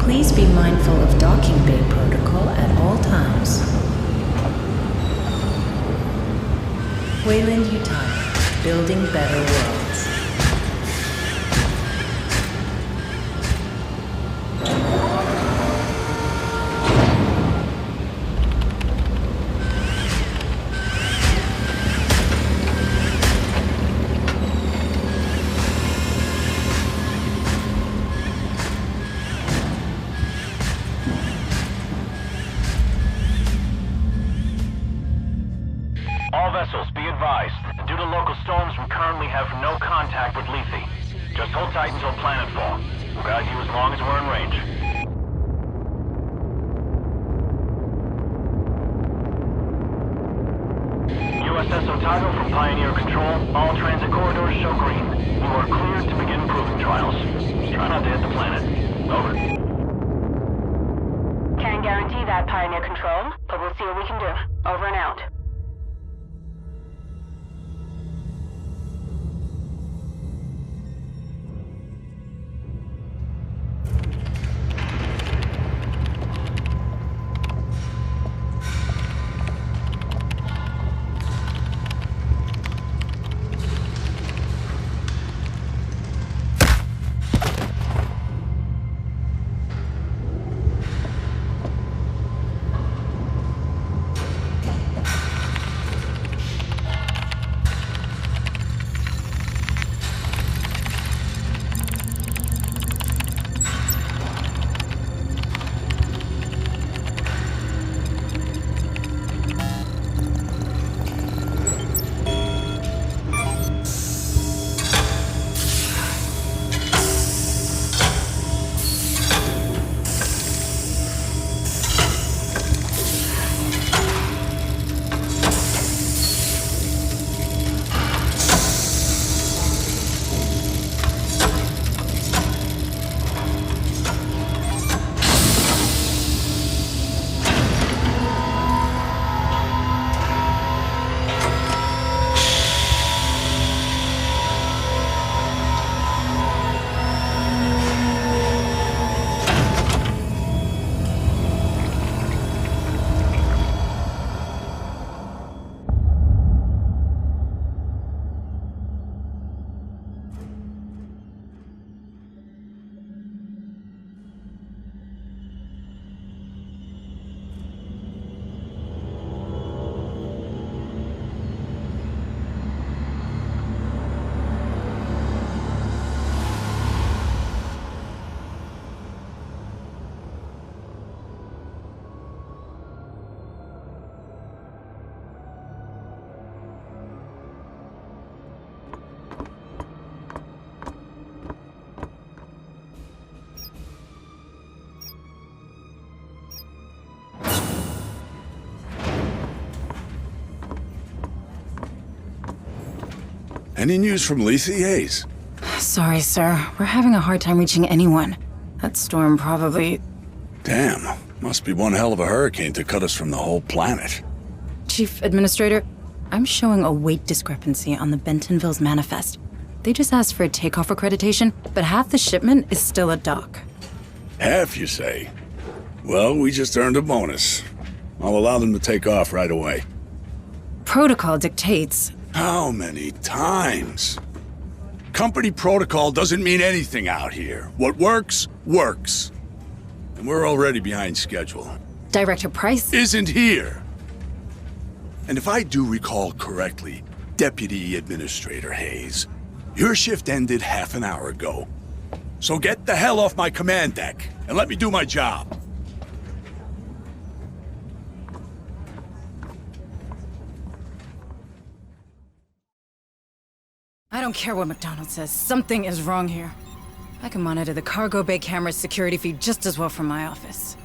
Please be mindful of docking bay protocol at all times. Wayland Yutani, building better worlds. All vessels, be advised. Due to local storms, we currently have no contact with Lethe. Just hold tight until planetfall. We'll guide you as long as we're in range. USS Otago from Pioneer Control. All transit corridors show green. You are cleared to begin proving trials. Try not to hit the planet. Over. Can't guarantee that, Pioneer Control, but we'll see what we can do. Over and out. Any news from Lethe, Hayes? Sorry, sir. We're having a hard time reaching anyone. That storm probably... Damn. Must be one hell of a hurricane to cut us from the whole planet. Chief Administrator, I'm showing a weight discrepancy on the Bentonville's manifest. They just asked for a takeoff accreditation, but half the shipment is still at dock. Half, you say? Well, we just earned a bonus. I'll allow them to take off right away. Protocol dictates... How many times? Company protocol doesn't mean anything out here. What works, works. And we're already behind schedule. Director Price? Isn't here. And if I do recall correctly, Deputy Administrator Hayes, your shift ended half an hour ago. So get the hell off my command deck and let me do my job. I don't care what McDonald says. Something is wrong here. I can monitor the cargo bay camera's security feed just as well from my office.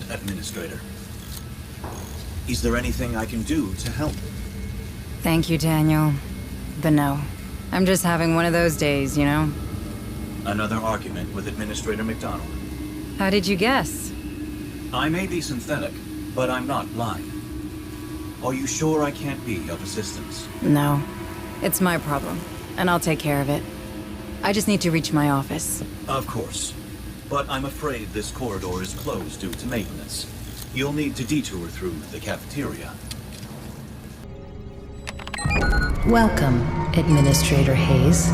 Administrator, is there anything I can do to help? Thank you, Daniel. But no. I'm just having one of those days, you know? Another argument with Administrator McDonald. How did you guess? I may be synthetic, but I'm not blind. Are you sure I can't be of assistance? No. It's my problem, and I'll take care of it. I just need to reach my office. Of course. But I'm afraid this corridor is closed due to maintenance. You'll need to detour through the cafeteria. Welcome, Administrator Hayes.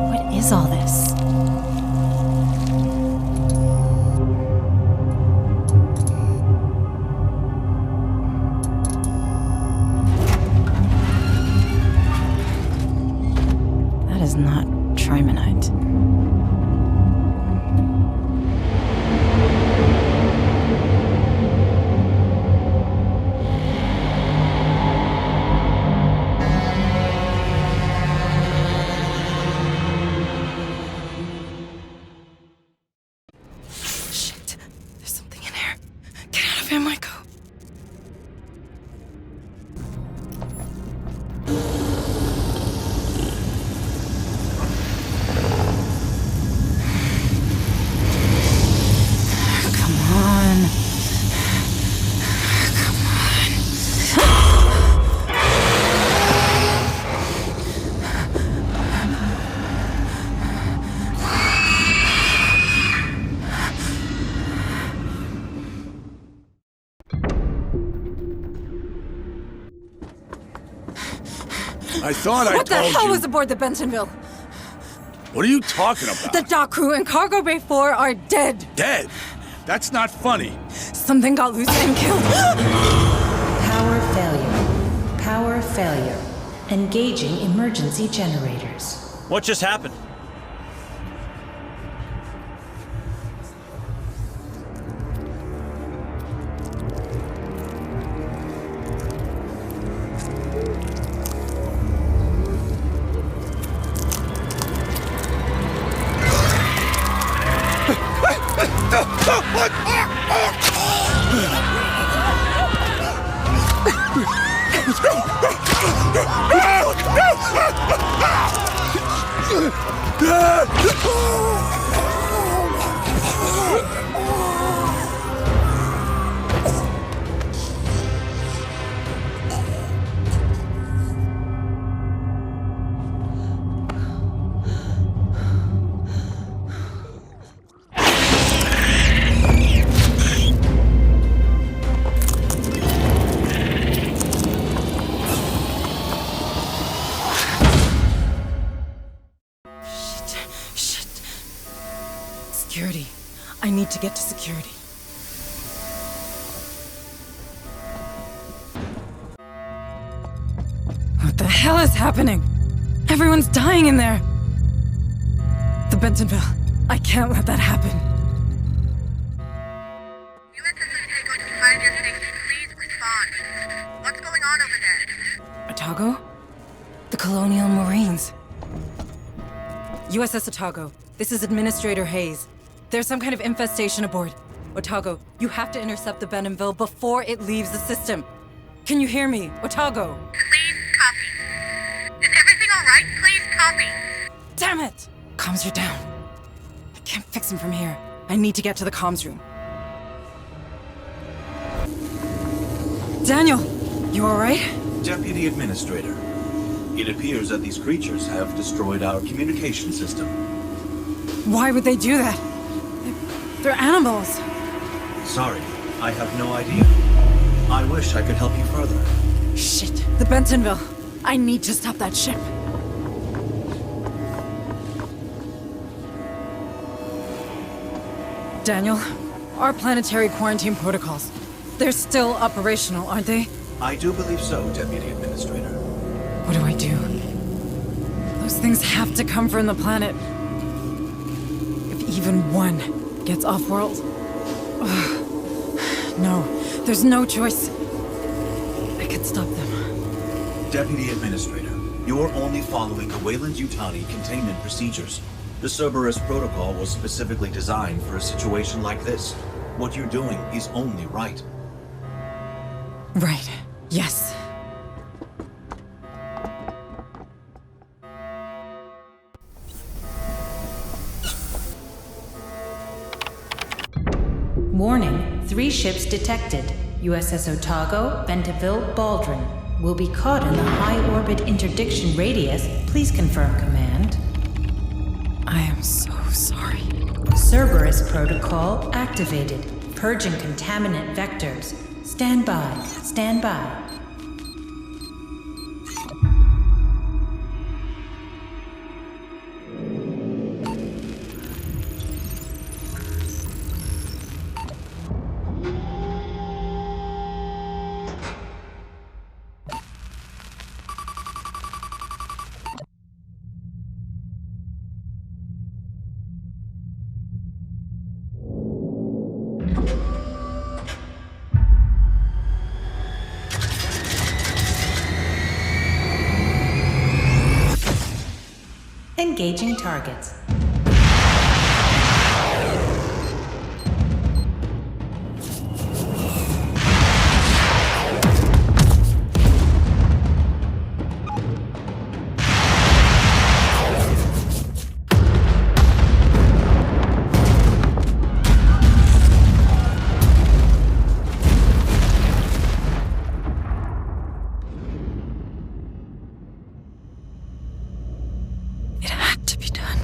What is all this? That is not trimonite. Shit, there's something in here. Get out of here, Michael. Come on. Come on. I thought I What the told hell you. was aboard the Bentonville? What are you talking about? The dock crew and Cargo Bay 4 are dead. Dead? That's not funny. Something got loose and killed. Power failure. Power failure. Engaging emergency generators. What just happened? Shit. Security. I need to get to security. What the hell is happening? Everyone's dying in there. The Bentonville. I can't let that happen. USS Otago to Pioneer Station, please respond. What's going on over there? Otago? The Colonial Marines. USS Otago, this is Administrator Hayes. There's some kind of infestation aboard. Otago, you have to intercept the Bentonville before it leaves the system. Can you hear me, Otago? Please copy. Is everything alright? Please copy. Damn it! Comms are down. I can't fix them from here. I need to get to the comms room. Daniel, you alright? Deputy Administrator, it appears that these creatures have destroyed our communication system. Why would they do that? They're animals. Sorry, I have no idea. I wish I could help you further. Shit, the Bentonville. I need to stop that ship. Daniel, Our planetary quarantine protocols. They're still operational, aren't they? I do believe so, Deputy Administrator. What do I do? Those things have to come from the planet. If even one gets off-world... No, there's no choice. I can stop them. Deputy Administrator, you're only following the Weyland-Yutani containment procedures. The Cerberus protocol was specifically designed for a situation like this. What you're doing is only right. Right. Yes. Warning, 3 ships detected. USS Otago, Bentaville, Baldwin. Will be caught in the high-orbit interdiction radius. Please confirm, Command. I am so sorry. Cerberus protocol activated. Purging contaminant vectors. Stand by. Stand by. Engaging targets. It had to be done.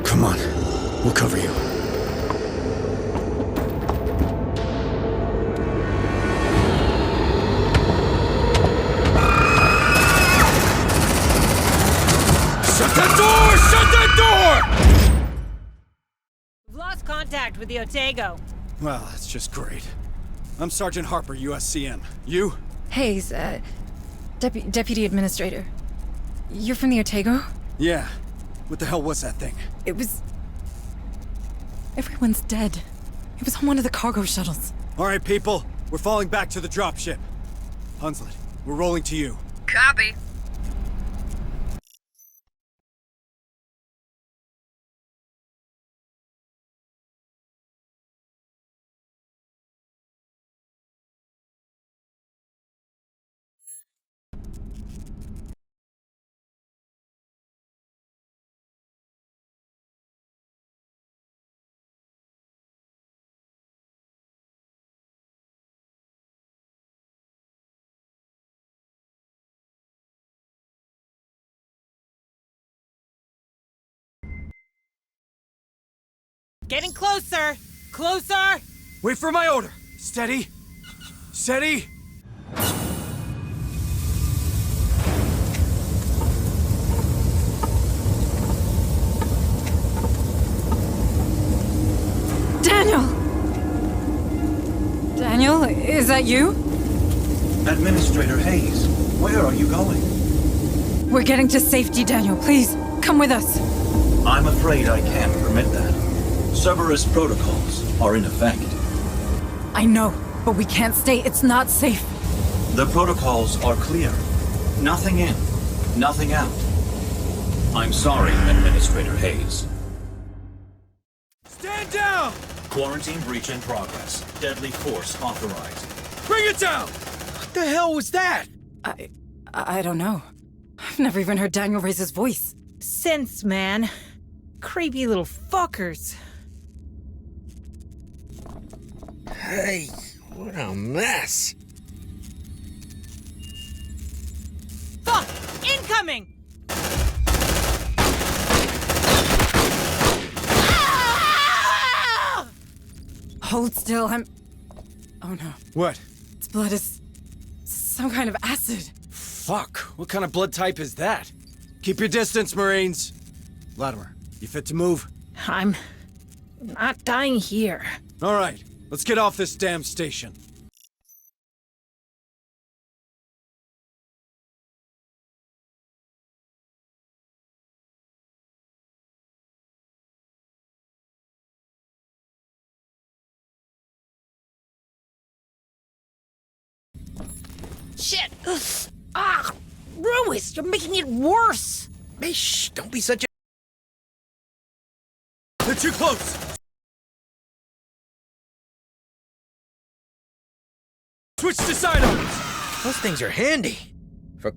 Come on. We'll cover you. Shut that door! Shut that door! We've lost contact with the Otago. Well, that's just great. I'm Sergeant Harper, USCM. You? Hayes, Deputy Administrator. You're from the Otago? Yeah. What the hell was that thing? It was... Everyone's dead. It was on one of the cargo shuttles. All right, people. We're falling back to the dropship. Hunslet, we're rolling to you. Copy. Getting closer! Closer! Wait for my order! Steady! Steady! Daniel! Daniel, is that you? Administrator Hayes, where are you going? We're getting to safety, Daniel. Please, come with us. I'm afraid I can't permit that. Cerberus protocols are in effect. I know, but we can't stay. It's not safe. The protocols are clear. Nothing in, nothing out. I'm sorry, Administrator Hayes. Stand down! Quarantine breach in progress. Deadly force authorized. Bring it down! What the hell was that? I don't know. I've never even heard Daniel raise his voice. Sense, man. Creepy little fuckers. Hey, what a mess. Fuck! Incoming! Ah! Hold still, Oh no. What? Its blood is some kind of acid. Fuck, what kind of blood type is that? Keep your distance, Marines. Latimer, you fit to move? I'm not dying here. All right, let's get off this damn station. Shit! Ah! Ruiz, you're making it worse! Hey, shh, don't be such a... They're too close! Switch to sidearms! Those things are handy. For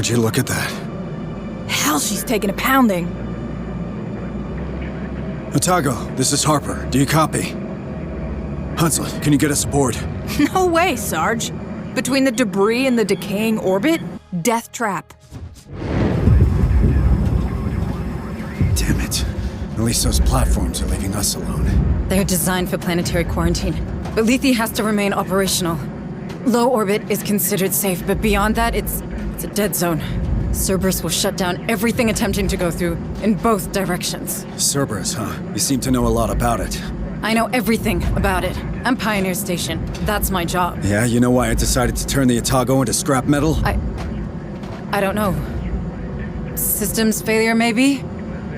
Would you look at that? Hell, she's taking a pounding. Otago, this is Harper. Do you copy? Hunslet, can you get us aboard? No way, Sarge. Between the debris and the decaying orbit, death trap. Damn it. At least those platforms are leaving us alone. They're designed for planetary quarantine, but Lethe has to remain operational. Low orbit is considered safe, but beyond that, it's a dead zone. Cerberus will shut down everything attempting to go through, in both directions. Cerberus, huh? You seem to know a lot about it. I know everything about it. I'm Pioneer Station. That's my job. Yeah, you know why I decided to turn the Otago into scrap metal? I don't know. Systems failure, maybe?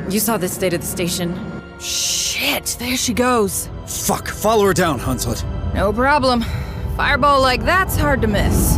You saw the state of the station. Shit, there she goes. Fuck, follow her down, Hunslet. No problem. Fireball like that's hard to miss.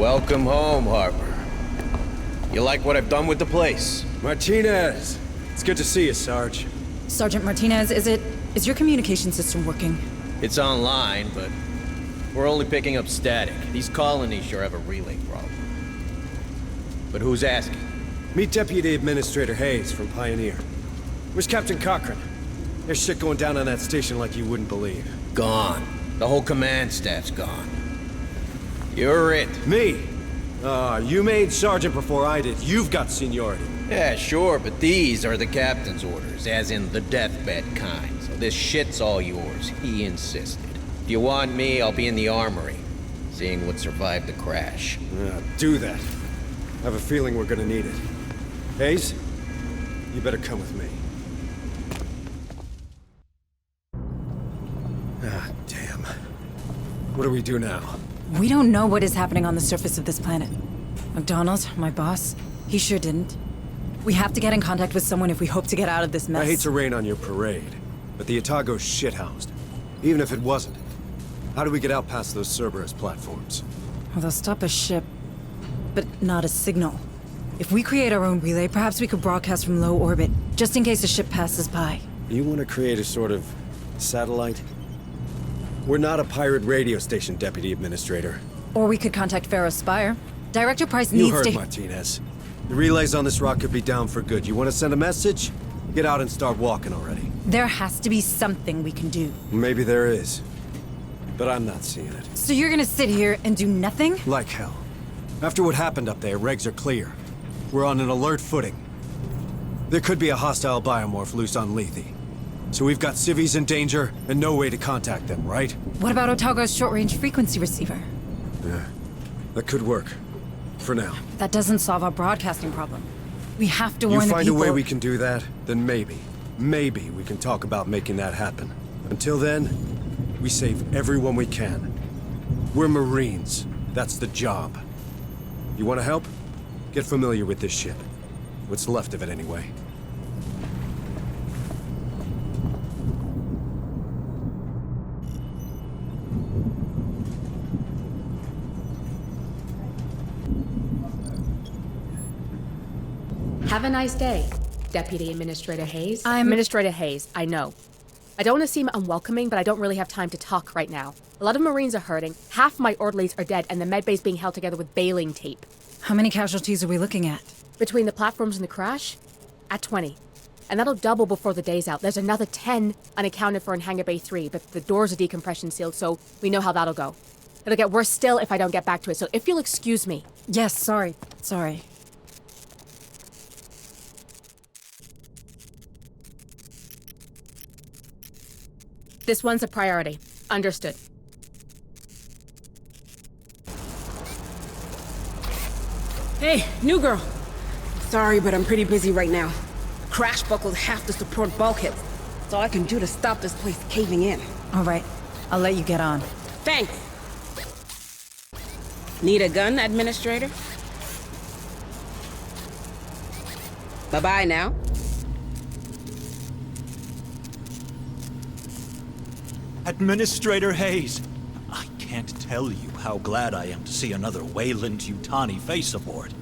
Welcome home, Harper. You like what I've done with the place? Martinez! It's good to see you, Sarge. Sergeant Martinez, is your communication system working? It's online, but we're only picking up static. These colonies sure have a relay problem. But who's asking? Meet Deputy Administrator Hayes from Pioneer. Where's Captain Cochran? There's shit going down on that station like you wouldn't believe. Gone. The whole command staff's gone. You're it. Me? You made sergeant before I did. You've got seniority. Yeah, sure, but these are the captain's orders, as in the deathbed kind. So this shit's all yours. He insisted. If you want me, I'll be in the armory, seeing what survived the crash. Do that. I have a feeling we're gonna need it. Hayes, you better come with me. Damn. What do we do now? We don't know what is happening on the surface of this planet. McDonald, my boss, he sure didn't. We have to get in contact with someone if we hope to get out of this mess. I hate to rain on your parade, but the Otago's shithoused. Even if it wasn't, how do we get out past those Cerberus platforms? Well, they'll stop a ship, but not a signal. If we create our own relay, perhaps we could broadcast from low orbit, just in case a ship passes by. You want to create a sort of satellite? We're not a pirate radio station, Deputy Administrator. Or we could contact Pharaoh Spire. Director Price needs You heard to- Martinez. The relays on this rock could be down for good. You want to send a message? Get out and start walking already. There has to be something we can do. Maybe there is. But I'm not seeing it. So you're gonna sit here and do nothing? Like hell. After what happened up there, regs are clear. We're on an alert footing. There could be a hostile biomorph loose on Lethe. So we've got civvies in danger and no way to contact them, right? What about Otago's short-range frequency receiver? Yeah, that could work. For now. That doesn't solve our broadcasting problem. We have to warn the people. You find a way we can do that, then maybe we can talk about making that happen. Until then, we save everyone we can. We're Marines. That's the job. You want to help? Get familiar with this ship. What's left of it, anyway. Have a nice day, Deputy Administrator Hayes. Administrator Hayes, I know. I don't want to seem unwelcoming, but I don't really have time to talk right now. A lot of Marines are hurting, half my orderlies are dead, and the medbay's being held together with baling tape. How many casualties are we looking at? Between the platforms and the crash? At 20. And that'll double before the day's out. There's another 10 unaccounted for in Hangar Bay 3, but the doors are decompression sealed, so we know how that'll go. It'll get worse still if I don't get back to it, so if you'll excuse me. Yes, sorry. This one's a priority. Understood. Hey, new girl. Sorry, but I'm pretty busy right now. The crash buckled half the support bulkheads. That's all I can do to stop this place caving in. All right, I'll let you get on. Thanks. Need a gun, Administrator? Bye-bye now. Administrator Hayes, I can't tell you how glad I am to see another Weyland-Yutani face aboard.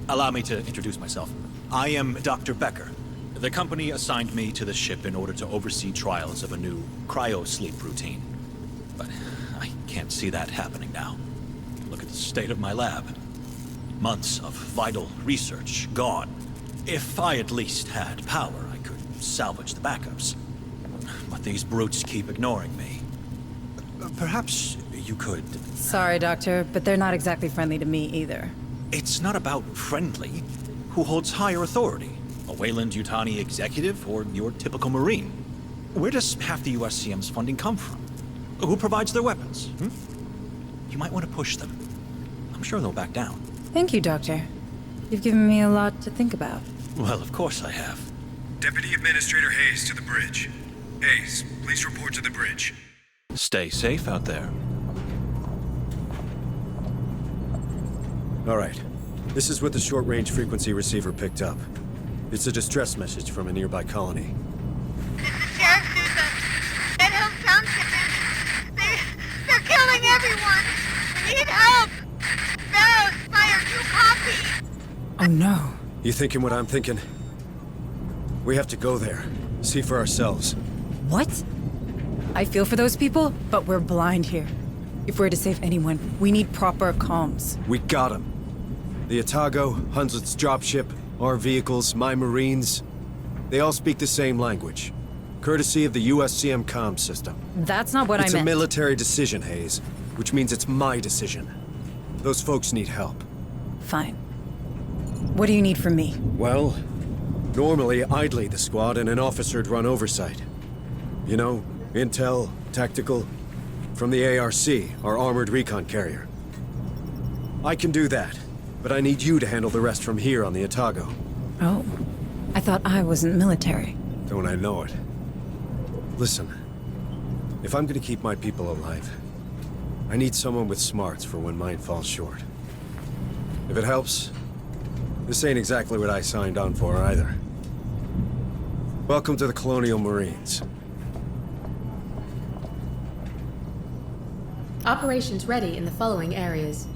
Allow me to introduce myself. I am Dr. Becker. The company assigned me to the ship in order to oversee trials of a new cryo-sleep routine. But I can't see that happening now. Look at the state of my lab. Months of vital research gone. If I at least had power, I could salvage the backups. But these brutes keep ignoring me. Perhaps you could... Sorry, Doctor, but they're not exactly friendly to me either. It's not about friendly. Who holds higher authority? A Weyland-Yutani executive or your typical Marine? Where does half the USCM's funding come from? Who provides their weapons? You might want to push them. I'm sure they'll back down. Thank you, Doctor. You've given me a lot to think about. Well, of course I have. Deputy Administrator Hayes to the bridge. Hayes, please report to the bridge. Stay safe out there. All right. This is what the short-range frequency receiver picked up. It's a distress message from a nearby colony. This is Sheriff Sousa. Red Hill Township. They're killing everyone. We need help. Pharaoh Oh no. You thinking what I'm thinking? We have to go there. See for ourselves. What? I feel for those people, but we're blind here. If we're to save anyone, we need proper comms. We got them. The Otago, Hunslet's dropship, our vehicles, my Marines, they all speak the same language. Courtesy of the USCM comm system. That's not what I meant. It's a military decision, Hayes, which means it's my decision. Those folks need help. Fine. What do you need from me? Well, normally I'd lead the squad and an officer'd run oversight. You know, intel, tactical, from the ARC, our armored recon carrier. I can do that, but I need you to handle the rest from here on the Otago. Oh. I thought I wasn't military. Don't I know it? Listen, if I'm gonna keep my people alive, I need someone with smarts for when mine falls short. If it helps, this ain't exactly what I signed on for either. Welcome to the Colonial Marines. Operations ready in the following areas.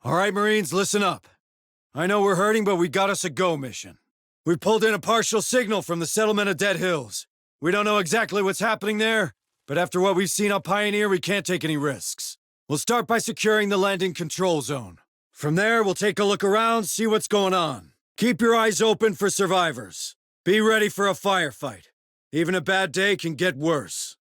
All right, Marines, listen up. I know we're hurting, but we got us a go mission. We pulled in a partial signal from the settlement of Dead Hills. We don't know exactly what's happening there, but after what we've seen on Pioneer, we can't take any risks. We'll start by securing the landing control zone. From there, we'll take a look around, see what's going on. Keep your eyes open for survivors. Be ready for a firefight. Even a bad day can get worse.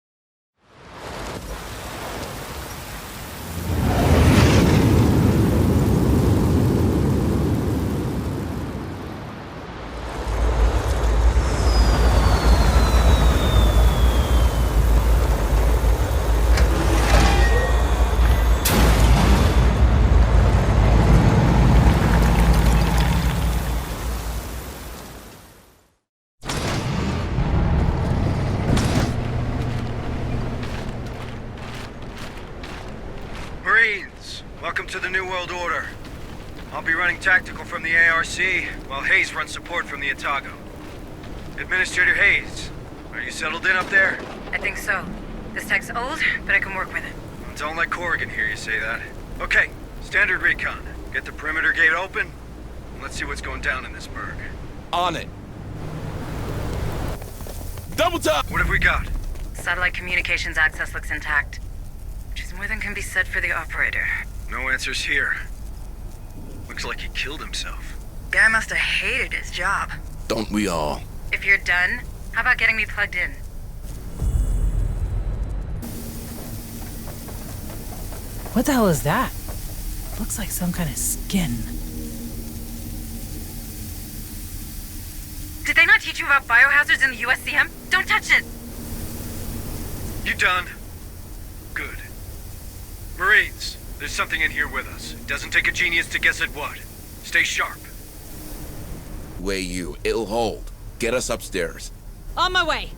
Welcome to the New World Order. I'll be running tactical from the ARC, while Hayes runs support from the Otago. Administrator Hayes, are you settled in up there? I think so. This tech's old, but I can work with it. Don't let Corrigan hear you say that. Okay, standard recon. Get the perimeter gate open, and let's see what's going down in this burg. On it. Double tap! What have we got? Satellite communications access looks intact, which is more than can be said for the operator. No answers here. Looks like he killed himself. Guy must have hated his job. Don't we all? If you're done, how about getting me plugged in? What the hell is that? Looks like some kind of skin. Did they not teach you about biohazards in the USCM? Don't touch it! You done? Good. Marines, there's something in here with us. It doesn't take a genius to guess at what. Stay sharp. Way you. It'll hold. Get us upstairs. On my way.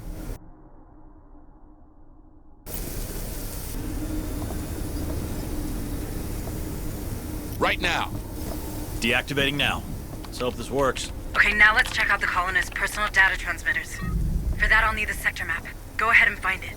Right now. Deactivating now. Let's hope this works. Okay, now let's check out the colonists' personal data transmitters. For that, I'll need the sector map. Go ahead and find it.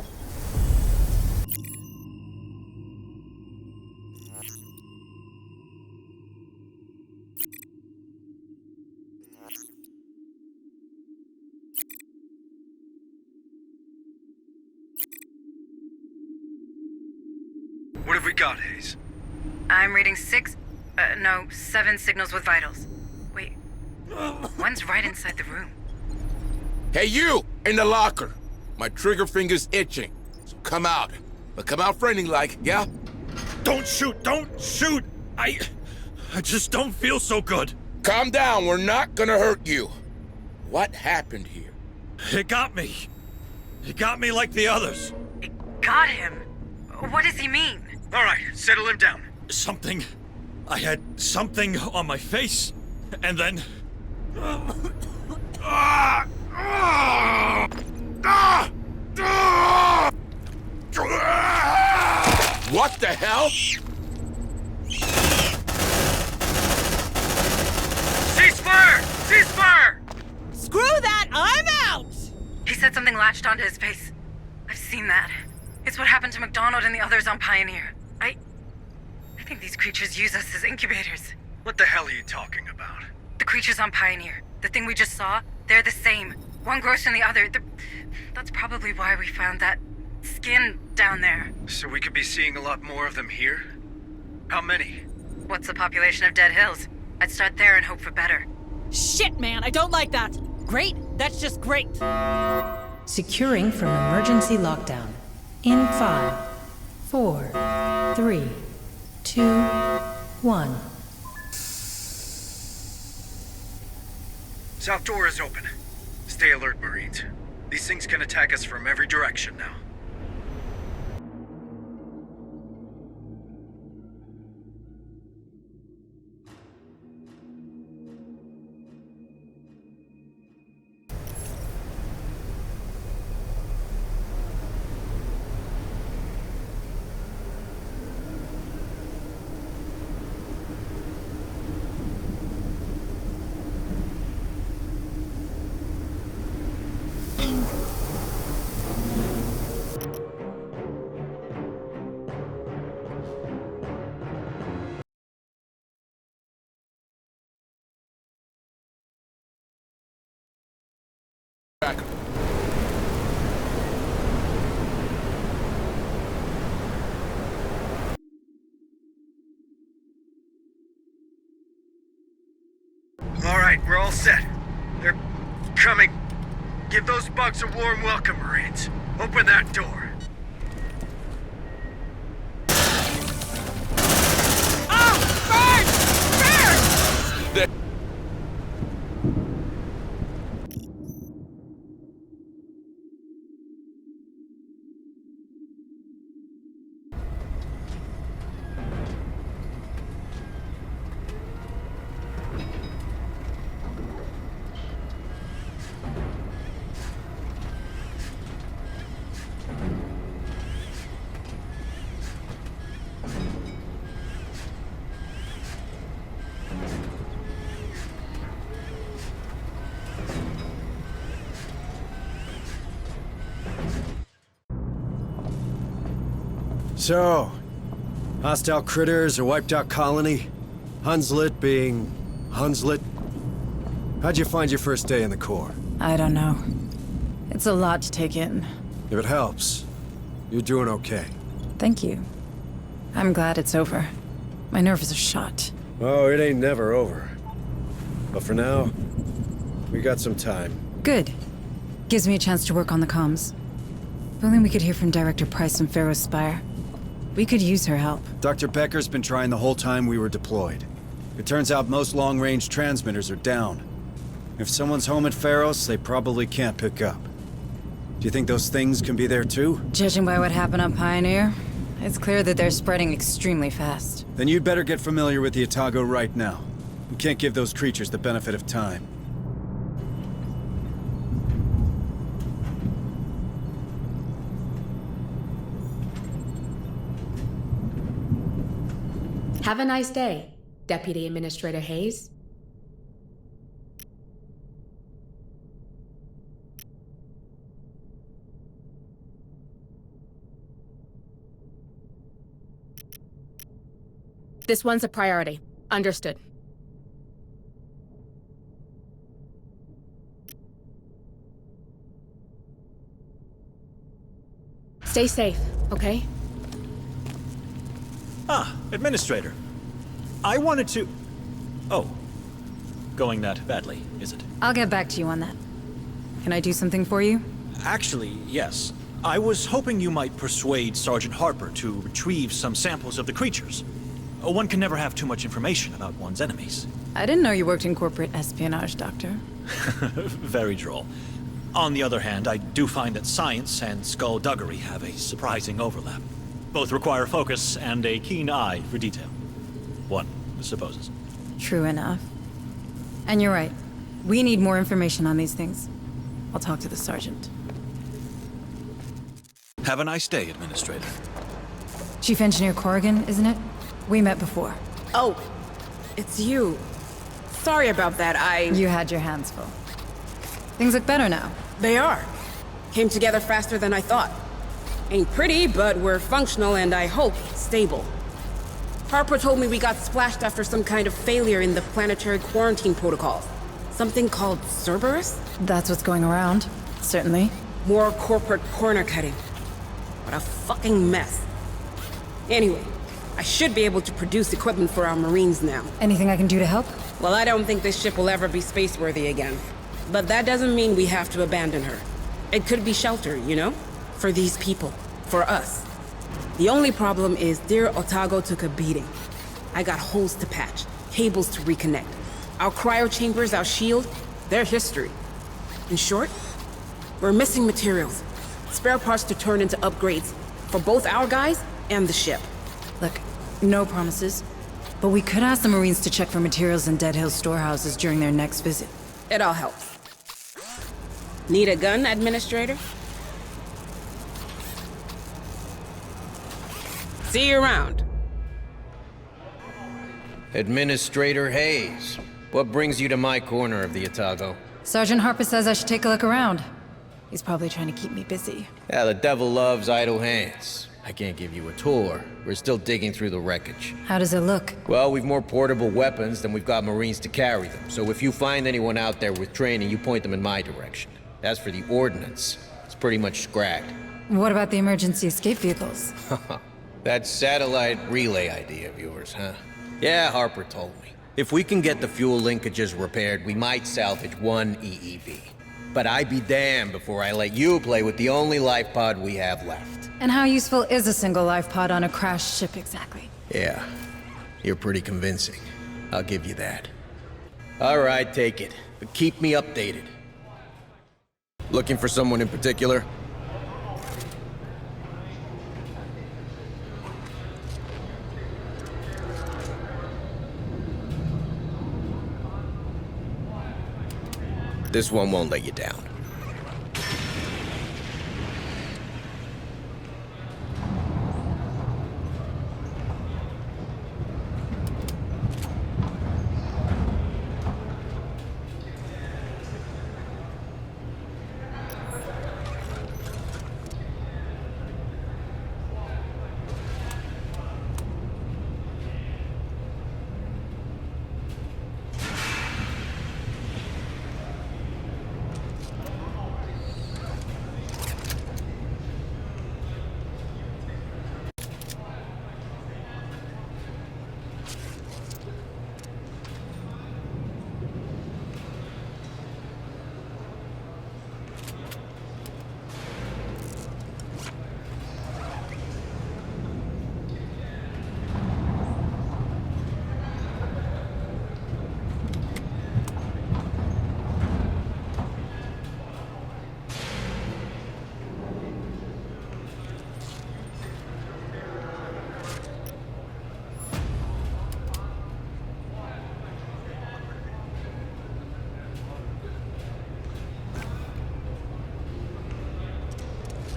What have we got, Hayes? I'm reading 7 signals with vitals. Wait, one's right inside the room. Hey, you! In the locker! My trigger finger's itching. So come out. But come out friendly-like, yeah? Don't shoot! Don't shoot! I just don't feel so good. Calm down, we're not gonna hurt you. What happened here? It got me. It got me like the others. Got him? What does he mean? All right, settle him down. Something. I had something on my face, and then... What the hell? Ceasefire! Ceasefire! Screw that! I'm out! He said something latched onto his face. I've seen that. It's what happened to McDonald and the others on Pioneer. I think these creatures use us as incubators. What the hell are you talking about? The creatures on Pioneer, the thing we just saw, they're the same. One grows from the other. That's probably why we found that skin down there. So we could be seeing a lot more of them here? How many? What's the population of Dead Hills? I'd start there and hope for better. Shit, man, I don't like that. Great, that's just great. Securing from emergency lockdown. In 5, 4, 3, 2, 1. South door is open. Stay alert, Marines. These things can attack us from every direction now. All right, we're all set. They're coming. Give those bugs a warm welcome, Marines. Open that door. So, hostile critters or wiped out colony? Hunslet being Hunslet? How'd you find your first day in the Corps? I don't know. It's a lot to take in. If it helps, you're doing okay. Thank you. I'm glad it's over. My nerves are shot. Oh, it ain't never over. But for now, we got some time. Good. Gives me a chance to work on the comms. If only we could hear from Director Price and Pharaoh's Spire. We could use her help. Dr. Becker's been trying the whole time we were deployed. It turns out most long-range transmitters are down. If someone's home at Pharos, they probably can't pick up. Do you think those things can be there too? Judging by what happened on Pioneer, it's clear that they're spreading extremely fast. Then you'd better get familiar with the Otago right now. We can't give those creatures the benefit of time. Have a nice day, Deputy Administrator Hayes. This one's a priority. Understood. Stay safe, okay? Ah, Administrator. I wanted to... Oh. Going that badly, is it? I'll get back to you on that. Can I do something for you? Actually, yes. I was hoping you might persuade Sergeant Harper to retrieve some samples of the creatures. One can never have too much information about one's enemies. I didn't know you worked in corporate espionage, Doctor. Very droll. On the other hand, I do find that science and skullduggery have a surprising overlap. Both require focus and a keen eye for detail. One supposes. True enough. And you're right. We need more information on these things. I'll talk to the sergeant. Have a nice day, Administrator. Chief Engineer Corrigan, isn't it? We met before. Oh, it's you. Sorry about that, You had your hands full. Things look better now. They are. Came together faster than I thought. Ain't pretty, but we're functional and I hope stable. Harper told me we got splashed after some kind of failure in the planetary quarantine protocols. Something called Cerberus? That's what's going around. Certainly. More corporate corner cutting. What a fucking mess. Anyway, I should be able to produce equipment for our Marines now. Anything I can do to help? Well, I don't think this ship will ever be space-worthy again. But that doesn't mean we have to abandon her. It could be shelter, you know? For these people. For us. The only problem is dear Otago took a beating. I got holes to patch, cables to reconnect. Our cryo chambers, our shield, they're history. In short, we're missing materials. Spare parts to turn into upgrades. For both our guys and the ship. Look, no promises. But we could ask the Marines to check for materials in Dead Hill storehouses during their next visit. It all helps. Need a gun, Administrator? See you around. Administrator Hayes, what brings you to my corner of the Otago? Sergeant Harper says I should take a look around. He's probably trying to keep me busy. Yeah, the devil loves idle hands. I can't give you a tour. We're still digging through the wreckage. How does it look? Well, we've more portable weapons than we've got Marines to carry them. So if you find anyone out there with training, you point them in my direction. As for the ordnance, it's pretty much scragged. What about the emergency escape vehicles? That satellite relay idea of yours, huh? Yeah, Harper told me. If we can get the fuel linkages repaired, we might salvage one EEV. But I'd be damned before I let you play with the only life pod we have left. And how useful is a single life pod on a crashed ship exactly? Yeah, you're pretty convincing. I'll give you that. All right, take it. But keep me updated. Looking for someone in particular? This one won't let you down.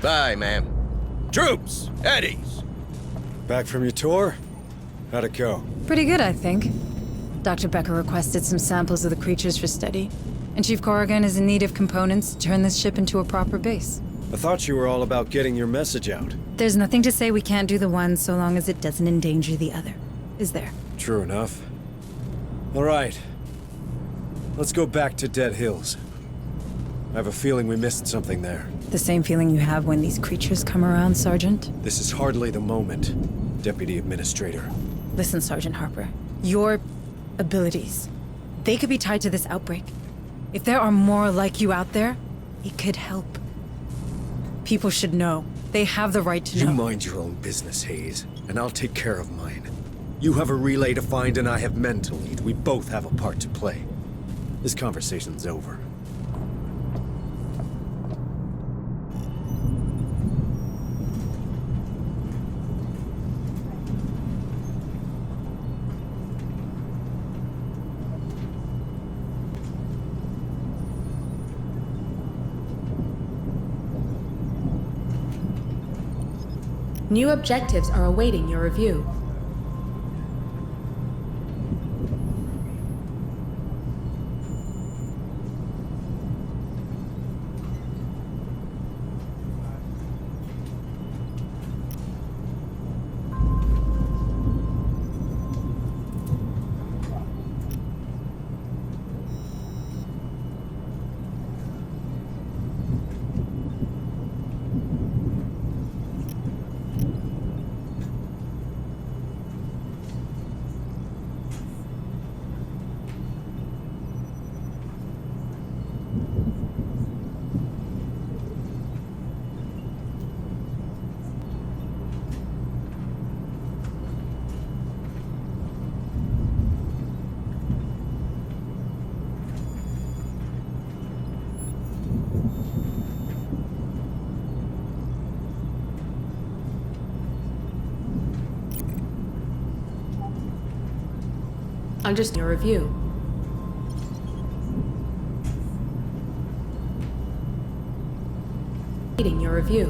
Bye, ma'am. Troops! Eddies! Back from your tour? How'd it go? Pretty good, I think. Dr. Becker requested some samples of the creatures for study, and Chief Corrigan is in need of components to turn this ship into a proper base. I thought you were all about getting your message out. There's nothing to say we can't do the one so long as it doesn't endanger the other, is there? True enough. All right. Let's go back to Dead Hills. I have a feeling we missed something there. The same feeling you have when these creatures come around, Sergeant? This is hardly the moment, Deputy Administrator. Listen, Sergeant Harper. Your abilities, they could be tied to this outbreak. If there are more like you out there, it could help. People should know. They have the right to know. You mind your own business, Hayes, and I'll take care of mine. You have a relay to find and I have men to lead. We both have a part to play. This conversation's over. New objectives are awaiting your review. Understand your review. Reading your review.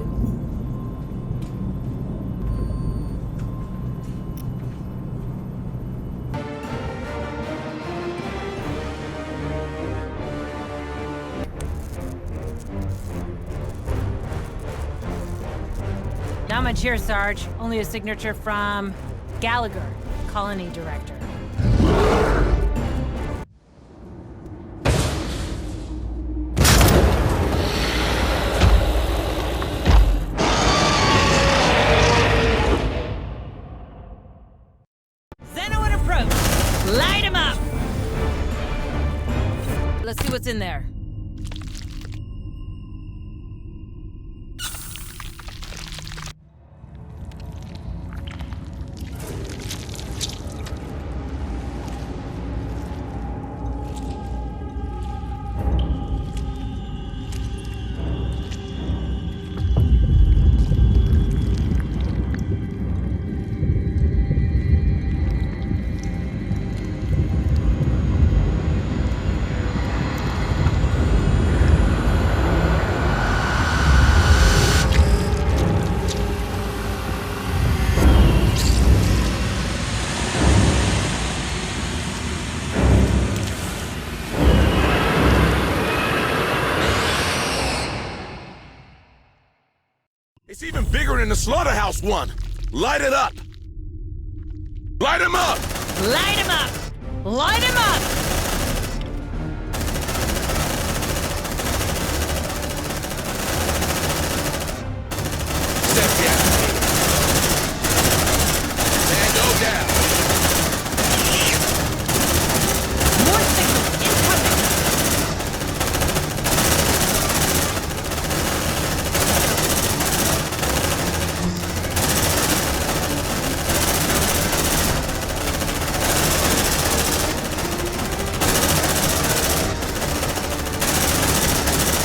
Not much here, Sarge. Only a signature from Gallagher, Colony Director. Xenoid approach! Light him up! Let's see what's in there. It's even bigger than the slaughterhouse one. Light it up. Light him up. Light him up! Light him up! Step down. Tango down. More signals incoming!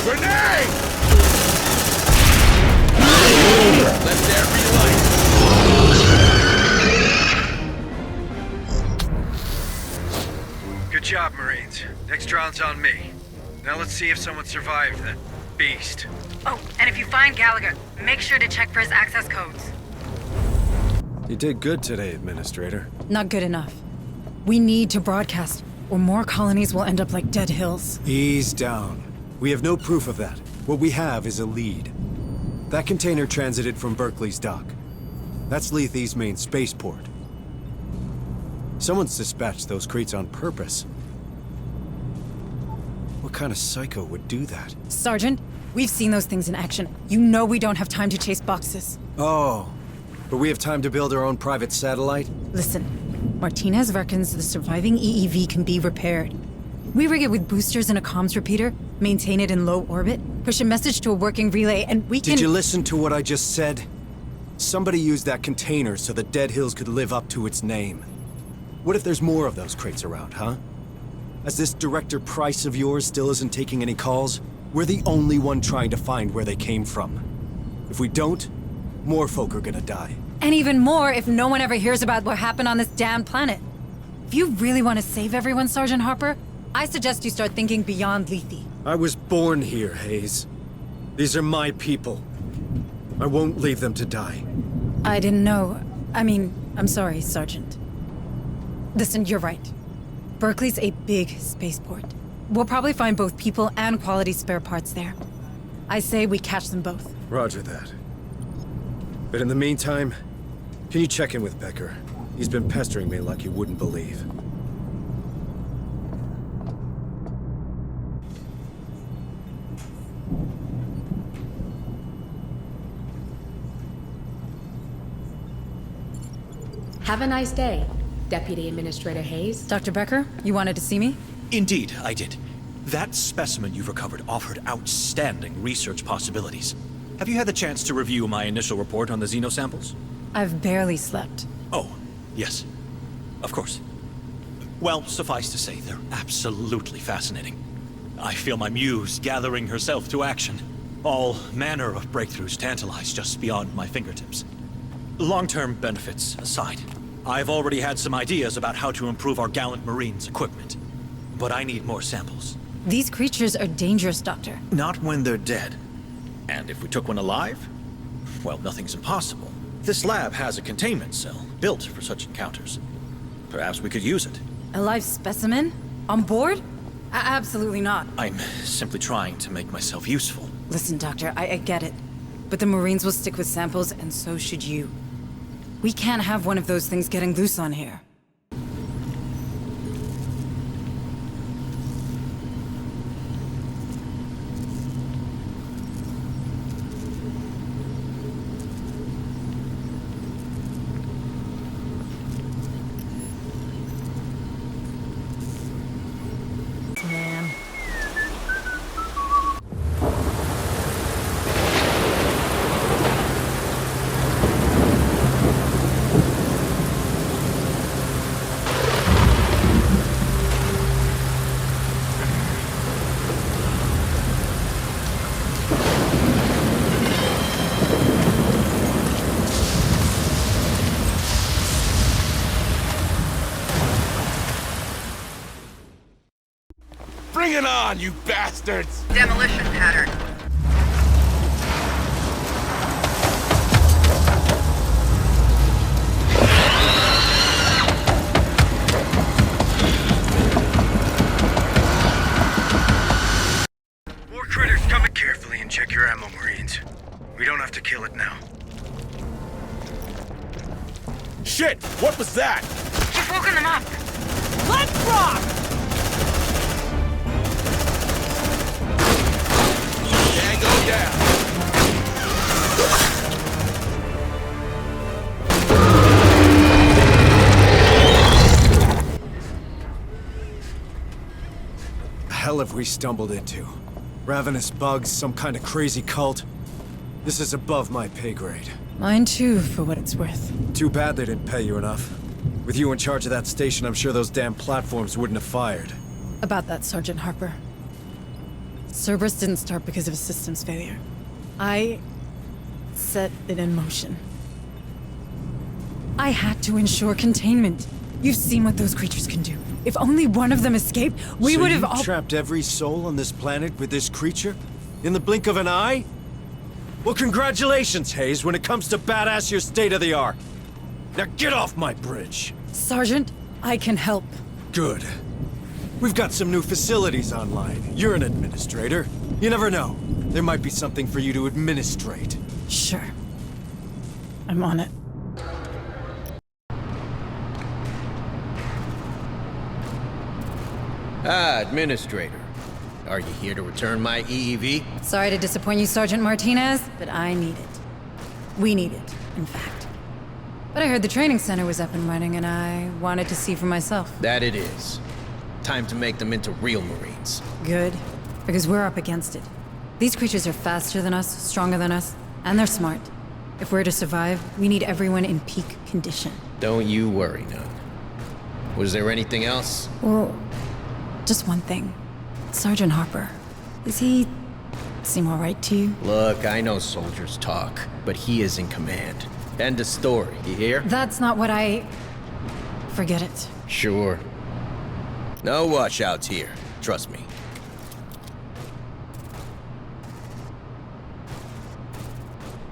Grenade! Let there be light. Good job, Marines. Next round's on me. Now let's see if someone survived the beast. Oh, and if you find Gallagher, make sure to check for his access codes. You did good today, Administrator. Not good enough. We need to broadcast, or more colonies will end up like Dead Hills. Ease down. We have no proof of that. What we have is a lead. That container transited from Berkeley's dock. That's Lethe's main spaceport. Someone's dispatched those crates on purpose. What What kind of psycho would do that? Sergeant, we've seen those things in action. You know we don't have time to chase boxes. Oh, but we have time to build our own private satellite? Listen, Martinez reckons the surviving EEV can be repaired. We rig it with boosters and a comms repeater, maintain it in low orbit, push a message to a working relay, and we can— Did you listen to what I just said? Somebody used that container so the Dead Hills could live up to its name. What if there's more of those crates around, huh? As this Director Price of yours still isn't taking any calls, we're the only one trying to find where they came from. If we don't, more folk are gonna die. And even more if no one ever hears about what happened on this damn planet. If you really want to save everyone, Sergeant Harper, I suggest you start thinking beyond Lethe. I was born here, Hayes. These are my people. I won't leave them to die. I didn't know. I'm sorry, Sergeant. Listen, you're right. Berkeley's a big spaceport. We'll probably find both people and quality spare parts there. I say we catch them both. Roger that. But in the meantime, can you check in with Becker? He's been pestering me like you wouldn't believe. Have a nice day, Deputy Administrator Hayes. Dr. Becker, you wanted to see me? Indeed, I did. That specimen you've recovered offered outstanding research possibilities. Have you had the chance to review my initial report on the xenosamples? I've barely slept. Oh, yes. Of course. Well, suffice to say, they're absolutely fascinating. I feel my muse gathering herself to action. All manner of breakthroughs tantalize just beyond my fingertips. Long-term benefits aside, I've already had some ideas about how to improve our gallant Marines' equipment. But I need more samples. These creatures are dangerous, Doctor. Not when they're dead. And if we took one alive? Well, nothing's impossible. This lab has a containment cell built for such encounters. Perhaps we could use it. A live specimen? On board? Absolutely not. I'm simply trying to make myself useful. Listen, Doctor, I get it. But the Marines will stick with samples, and so should you. We can't have one of those things getting loose on here. Man. Bring it on, you bastards! Demolition pattern. More critters coming. Carefully and check your ammo, Marines. We don't have to kill it now. Shit! What was that? She's woken them up. Let's rock! Can't go down. The hell have we stumbled into? Ravenous bugs, some kind of crazy cult? This is above my pay grade. Mine too, for what it's worth. Too bad they didn't pay you enough. With you in charge of that station, I'm sure those damn platforms wouldn't have fired. About that, Sergeant Harper. Cerberus didn't start because of a systems failure. I set it in motion. I had to ensure containment. You've seen what those creatures can do. If only one of them escaped, we would have all— So you trapped every soul on this planet with this creature? In the blink of an eye? Well, congratulations, Hayes. When it comes to badass, you're state-of-the-art. Now get off my bridge. Sergeant, I can help. Good. We've got some new facilities online. You're an administrator. You never know. There might be something for you to administrate. Sure. I'm on it. Ah, Administrator. Are you here to return my EEV? Sorry to disappoint you, Sergeant Martinez, but I need it. We need it, in fact. But I heard the training center was up and running, and I wanted to see for myself. That it is. Time to make them into real Marines. Good, because we're up against it. These creatures are faster than us, stronger than us, and they're smart. If we're to survive, we need everyone in peak condition. Don't you worry, none. Was there anything else? Well, just one thing. Sergeant Harper, does he seem all right to you? Look, I know soldiers talk, but he is in command. End of story, you hear? That's not what I... Forget it. Sure. No washouts here, trust me.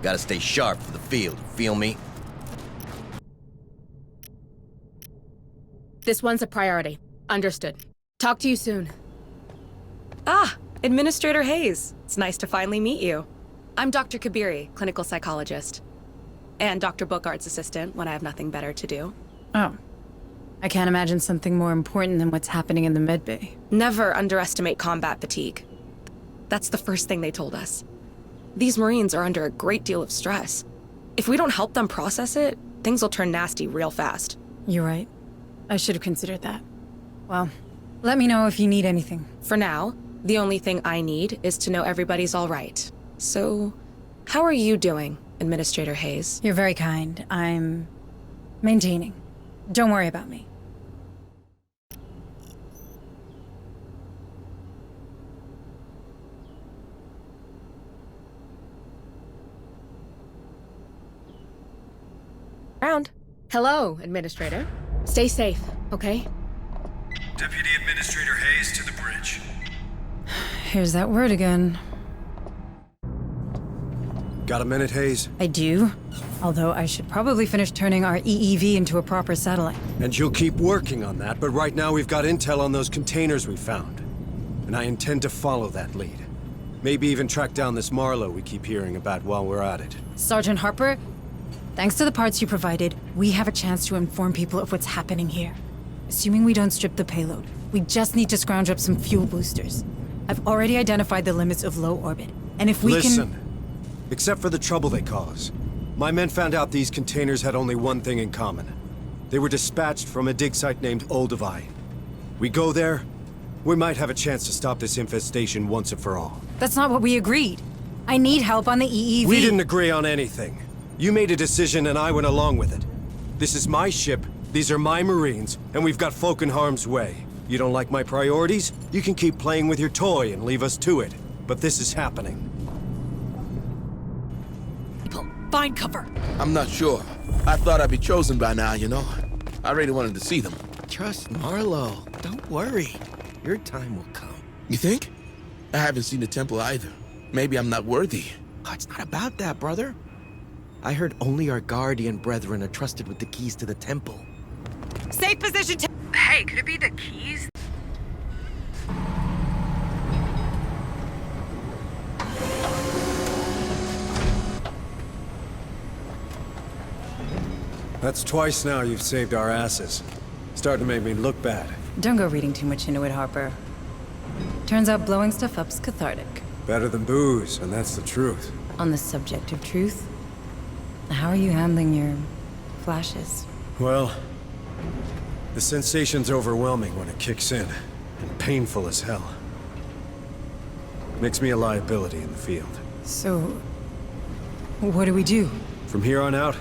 Gotta stay sharp for the field, feel me? This one's a priority. Understood. Talk to you soon. Ah, Administrator Hayes. It's nice to finally meet you. I'm Dr. Kabiri, clinical psychologist. And Dr. Bookart's assistant when I have nothing better to do. Oh. I can't imagine something more important than what's happening in the medbay. Never underestimate combat fatigue. That's the first thing they told us. These Marines are under a great deal of stress. If we don't help them process it, things will turn nasty real fast. You're right. I should have considered that. Well, let me know if you need anything. For now, the only thing I need is to know everybody's all right. So, how are you doing, Administrator Hayes? You're very kind. I'm maintaining. Don't worry about me. Round. Hello, Administrator. Stay safe, okay? Deputy Administrator Hayes to the bridge. Here's that word again. Got a minute, Hayes? I do. Although I should probably finish turning our EEV into a proper satellite. And you'll keep working on that, but right now we've got intel on those containers we found. And I intend to follow that lead. Maybe even track down this Marlowe we keep hearing about while we're at it. Sergeant Harper, thanks to the parts you provided, we have a chance to inform people of what's happening here. Assuming we don't strip the payload, we just need to scrounge up some fuel boosters. I've already identified the limits of low orbit, and if we Listen, except for the trouble they cause, my men found out these containers had only one thing in common. They were dispatched from a dig site named Olduvai. We go there, we might have a chance to stop this infestation once and for all. That's not what we agreed. I need help on the EEV. We didn't agree on anything. You made a decision and I went along with it. This is my ship, these are my Marines, and we've got folk in harm's way. You don't like my priorities? You can keep playing with your toy and leave us to it. But this is happening. Find cover. I'm not sure. I thought I'd be chosen by now, you know. I really wanted to see them. Trust Marlowe. Don't worry. Your time will come. You think? I haven't seen the temple either. Maybe I'm not worthy. Oh, it's not about that, brother. I heard only our guardian brethren are trusted with the keys to the temple. Safe position. Hey, could it be the keys? That's twice now you've saved our asses. Starting to make me look bad. Don't go reading too much into it, Harper. Turns out blowing stuff up's cathartic. Better than booze, and that's the truth. On the subject of truth, how are you handling your flashes? Well, the sensation's overwhelming when it kicks in, and painful as hell. Makes me a liability in the field. So, what do we do? From here on out,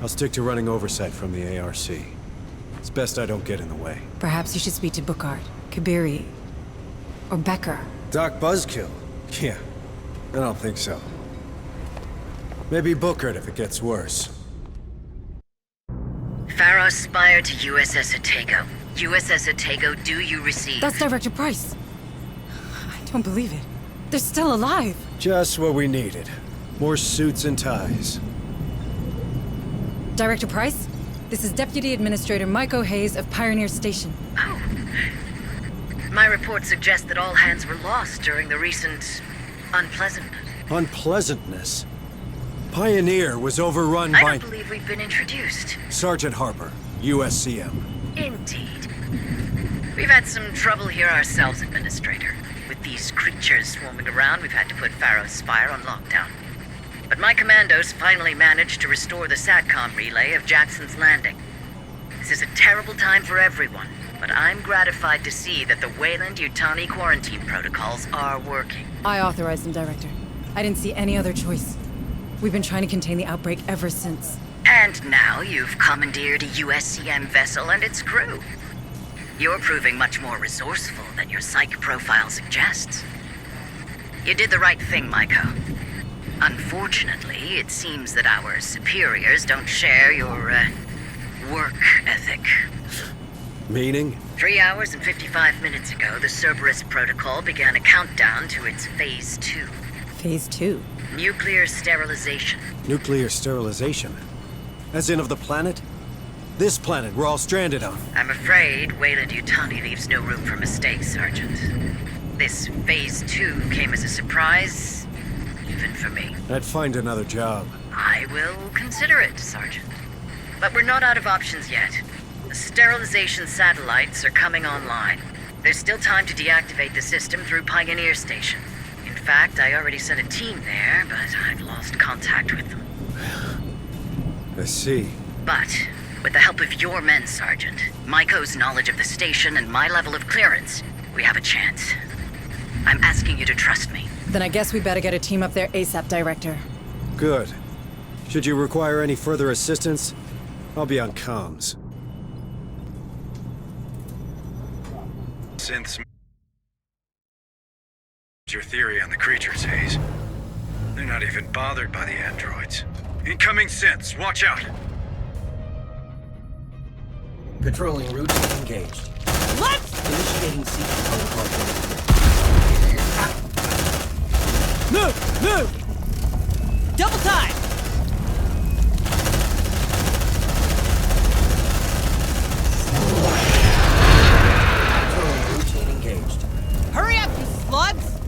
I'll stick to running oversight from the ARC. It's best I don't get in the way. Perhaps you should speak to Bookart, Kabiri, or Becker. Doc Buzzkill? Yeah, I don't think so. Maybe Bookart if it gets worse. Pharaoh Spire to USS Otago. USS Otago, do you receive? That's Director Price. I don't believe it. They're still alive. Just what we needed. More suits and ties. Director Price, this is Deputy Administrator Mike Hayes of Pioneer Station. Oh. My report suggests that all hands were lost during the recent unpleasantness. Unpleasantness? Pioneer was overrun I by... don't believe we've been introduced. Sergeant Harper, USCM. Indeed. We've had some trouble here ourselves, Administrator. with these creatures swarming around, we've had to put Pharaoh's Spire on lockdown. But my commandos finally managed to restore the SATCOM relay of Jackson's Landing. This is a terrible time for everyone, but I'm gratified to see that the Weyland-Yutani quarantine protocols are working. I authorized them, Director. I didn't see any other choice. We've been trying to contain the outbreak ever since. And now you've commandeered a USCM vessel and its crew. You're proving much more resourceful than your psych profile suggests. You did the right thing, Maiko. Unfortunately, it seems that our superiors don't share your, work ethic. Meaning? 3 hours and 55 minutes ago, the Cerberus Protocol began a countdown to its Phase 2. Phase 2? Nuclear sterilization. Nuclear sterilization? As in of the planet? This planet we're all stranded on. I'm afraid Weyland-Yutani leaves no room for mistakes, Sergeant. This Phase 2 came as a surprise, even for me. I'd find another job. I will consider it, Sergeant. But we're not out of options yet. The sterilization satellites are coming online. There's still time to deactivate the system through Pioneer Station. In fact, I already sent a team there, but I've lost contact with them. I see. But with the help of your men, Sergeant, Maiko's knowledge of the station and my level of clearance, we have a chance. I'm asking you to trust me. Then I guess we better get a team up there ASAP, Director. Good. Should you require any further assistance, I'll be on comms. Synths. Your theory on the creatures, Hayes. They're not even bothered by the androids. Incoming synths, watch out! Patrolling routes engaged. Let's Initiating sequence protocol. move! Move! Double time! Patrolling routine engaged. Hurry up, you slugs!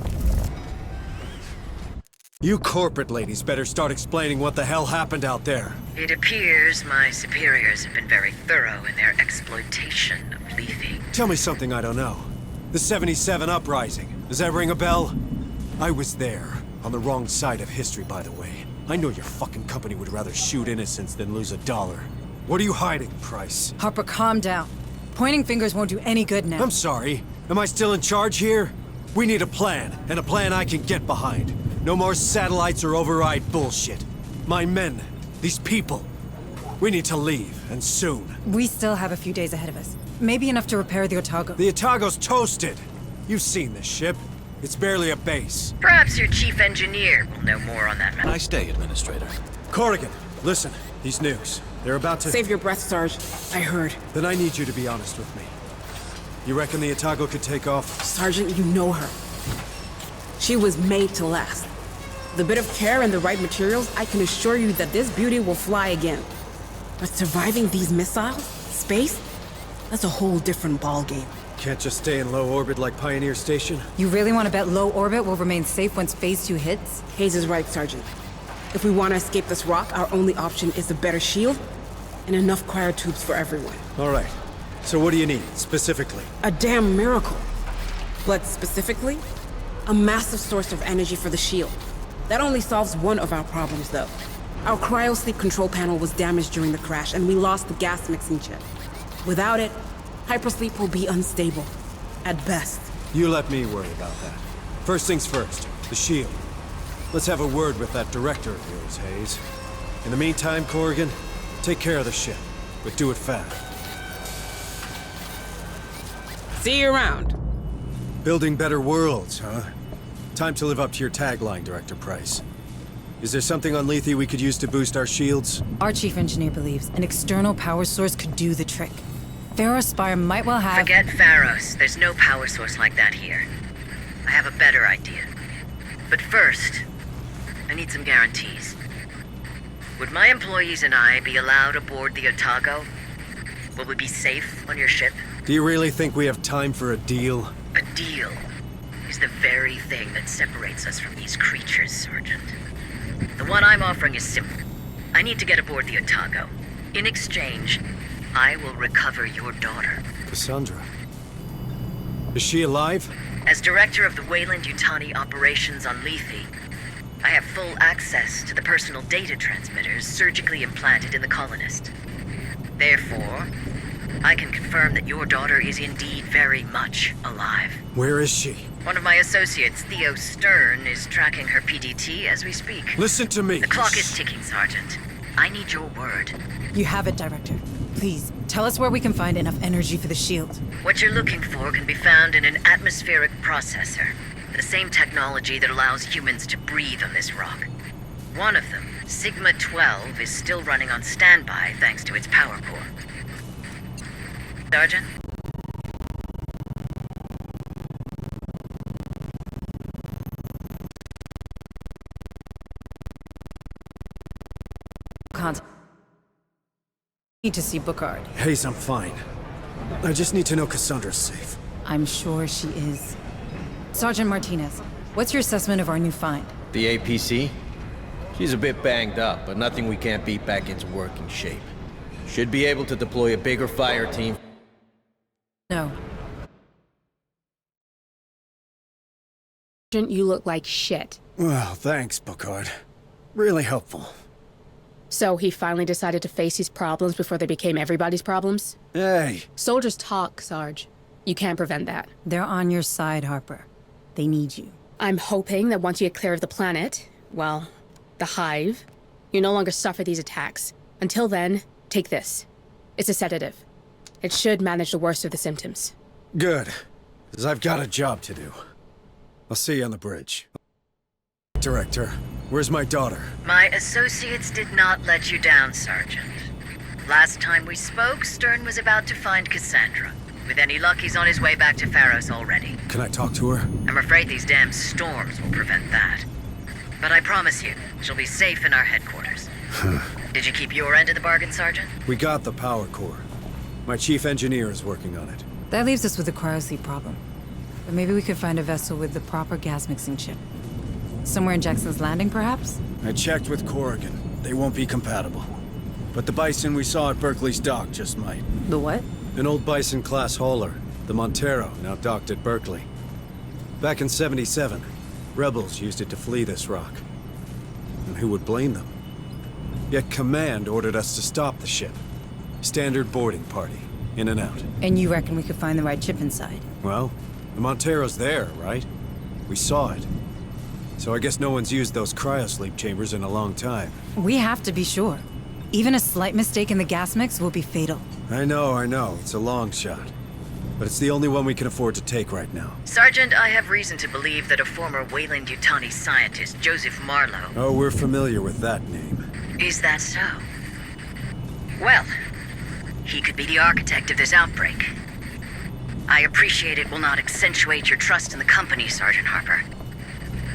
You corporate ladies better start explaining what the hell happened out there. It appears my superiors have been very thorough in their exploitation of Lethe. Tell me something I don't know. The 77 Uprising. Does that ring a bell? I was there. On the wrong side of history, by the way. I know your fucking company would rather shoot innocents than lose $1. What are you hiding, Price? Harper, calm down. Pointing fingers won't do any good now. I'm sorry. Am I still in charge here? We need a plan, and a plan I can get behind. No more satellites or override bullshit. My men, these people, we need to leave, and soon. We still have a few days ahead of us. Maybe enough to repair the Otago. The Otago's toasted. You've seen this ship. It's barely a base. Perhaps your chief engineer will know more on that matter. Nice day, Administrator. Corrigan, listen. These nukes, they're about to... Save your breath, Sarge. I heard. Then I need you to be honest with me. You reckon the Otago could take off? Sergeant, you know her. She was made to last. With a bit of care and the right materials, I can assure you that this beauty will fly again. But surviving these missiles? Space? That's a whole different ballgame. Can't just stay in low orbit like Pioneer Station? You really want to bet low orbit will remain safe once Phase 2 hits? Hayes is right, Sergeant. If we want to escape this rock, our only option is a better shield and enough cryotubes for everyone. All right. So what do you need, specifically? A damn miracle. But specifically, a massive source of energy for the shield. That only solves one of our problems, though. Our cryosleep control panel was damaged during the crash, and we lost the gas mixing chip. Without it, hypersleep will be unstable. At best. You let me worry about that. First things first, the shield. Let's have a word with that director of yours, Hayes. In the meantime, Corrigan, take care of the ship, but do it fast. See you around. Building better worlds, huh? Time to live up to your tagline, Director Price. Is there something on Lethe we could use to boost our shields? Our chief engineer believes an external power source could do the trick. Pharaoh's Spire might well have... Forget Pharaoh's. There's no power source like that here. I have a better idea. But first, I need some guarantees. Would my employees and I be allowed aboard the Otago? Will we be safe on your ship? Do you really think we have time for a deal? A deal is the very thing that separates us from these creatures, Sergeant. The one I'm offering is simple. I need to get aboard the Otago. In exchange, I will recover your daughter. Cassandra. Is she alive? As director of the Weyland-Yutani operations on Lethe, I have full access to the personal data transmitters surgically implanted in the colonist. Therefore, I can confirm that your daughter is indeed very much alive. Where is she? One of my associates, Theo Stern, is tracking her PDT as we speak. Listen to me. The clock is ticking, Sergeant. I need your word. You have it, Director. Please, tell us where we can find enough energy for the shield. What you're looking for can be found in an atmospheric processor, the same technology that allows humans to breathe on this rock. One of them, Sigma-12, is still running on standby thanks to its power core. Sergeant? Need to see Bookhart. Hayes, I'm fine. I just need to know Cassandra's safe. I'm sure she is. Sergeant Martinez, what's your assessment of our new find? The APC? She's a bit banged up, but nothing we can't beat back into working shape. Should be able to deploy a bigger fire team. No. Sergeant, you look like shit. Well, thanks, Bookhart. Really helpful. So he finally decided to face his problems before they became everybody's problems? Hey! Soldiers talk, Sarge. You can't prevent that. They're on your side, Harper. They need you. I'm hoping that once you get clear of the planet, well, the Hive, you no longer suffer these attacks. Until then, take this. It's a sedative. It should manage the worst of the symptoms. Good, because I've got a job to do. I'll see you on the bridge. Director, where's my daughter? My associates did not let you down, Sergeant. Last time we spoke, Stern was about to find Cassandra. With any luck, he's on his way back to Pharos already. Can I talk to her? I'm afraid these damn storms will prevent that. But I promise you, she'll be safe in our headquarters. Did you keep your end of the bargain, Sergeant? We got the power core. My chief engineer is working on it. That leaves us with a cryosleep problem. But maybe we could find a vessel with the proper gas mixing chip. Somewhere in Jackson's Landing, perhaps? I checked with Corrigan. They won't be compatible. But the Bison we saw at Berkeley's dock just might. The what? An old Bison-class hauler, the Montero, now docked at Berkeley. Back in '77, rebels used it to flee this rock. And who would blame them? Yet Command ordered us to stop the ship. Standard boarding party, in and out. And you reckon we could find the right chip inside? Well, the Montero's there, right? We saw it. So I guess no one's used those cryosleep chambers in a long time. We have to be sure. Even a slight mistake in the gas mix will be fatal. I know. It's a long shot. But it's the only one we can afford to take right now. Sergeant, I have reason to believe that a former Weyland-Yutani scientist, Joseph Marlowe... Oh, we're familiar with that name. Is that so? Well, he could be the architect of this outbreak. I appreciate it will not accentuate your trust in the company, Sergeant Harper.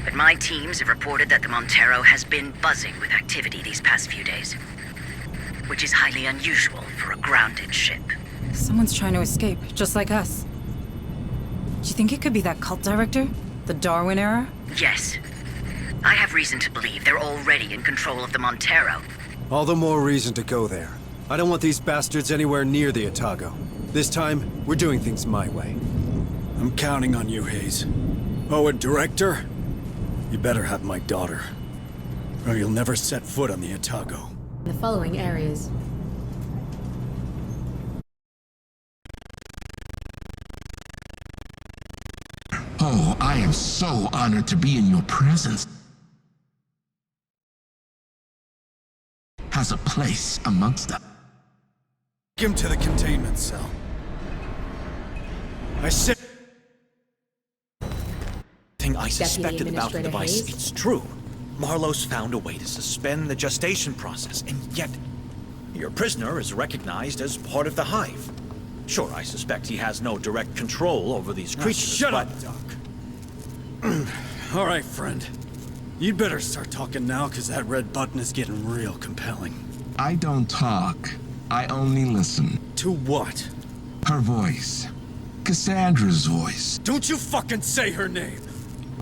But my teams have reported that the Montero has been buzzing with activity these past few days. Which is highly unusual for a grounded ship. Someone's trying to escape, just like us. Do you think it could be that cult director? The Darwin era? Yes. I have reason to believe they're already in control of the Montero. All the more reason to go there. I don't want these bastards anywhere near the Otago. This time, we're doing things my way. I'm counting on you, Hayes. Oh, and Director? You better have my daughter. Or you'll never set foot on the Otago. The following areas. Oh, I am so honored to be in your presence. Has a place amongst us. Take him to the containment cell. I said... Thing I suspected about the device, Hayes? it's true. Marlowe's found a way to suspend the gestation process, and yet your prisoner is recognized as part of the Hive. Sure, I suspect he has no direct control over these creatures, shut but... up, Doc. All right, friend. You'd better start talking now, because that red button is getting real compelling. I don't talk. I only listen. To what? Her voice. Cassandra's voice. Don't you fucking say her name!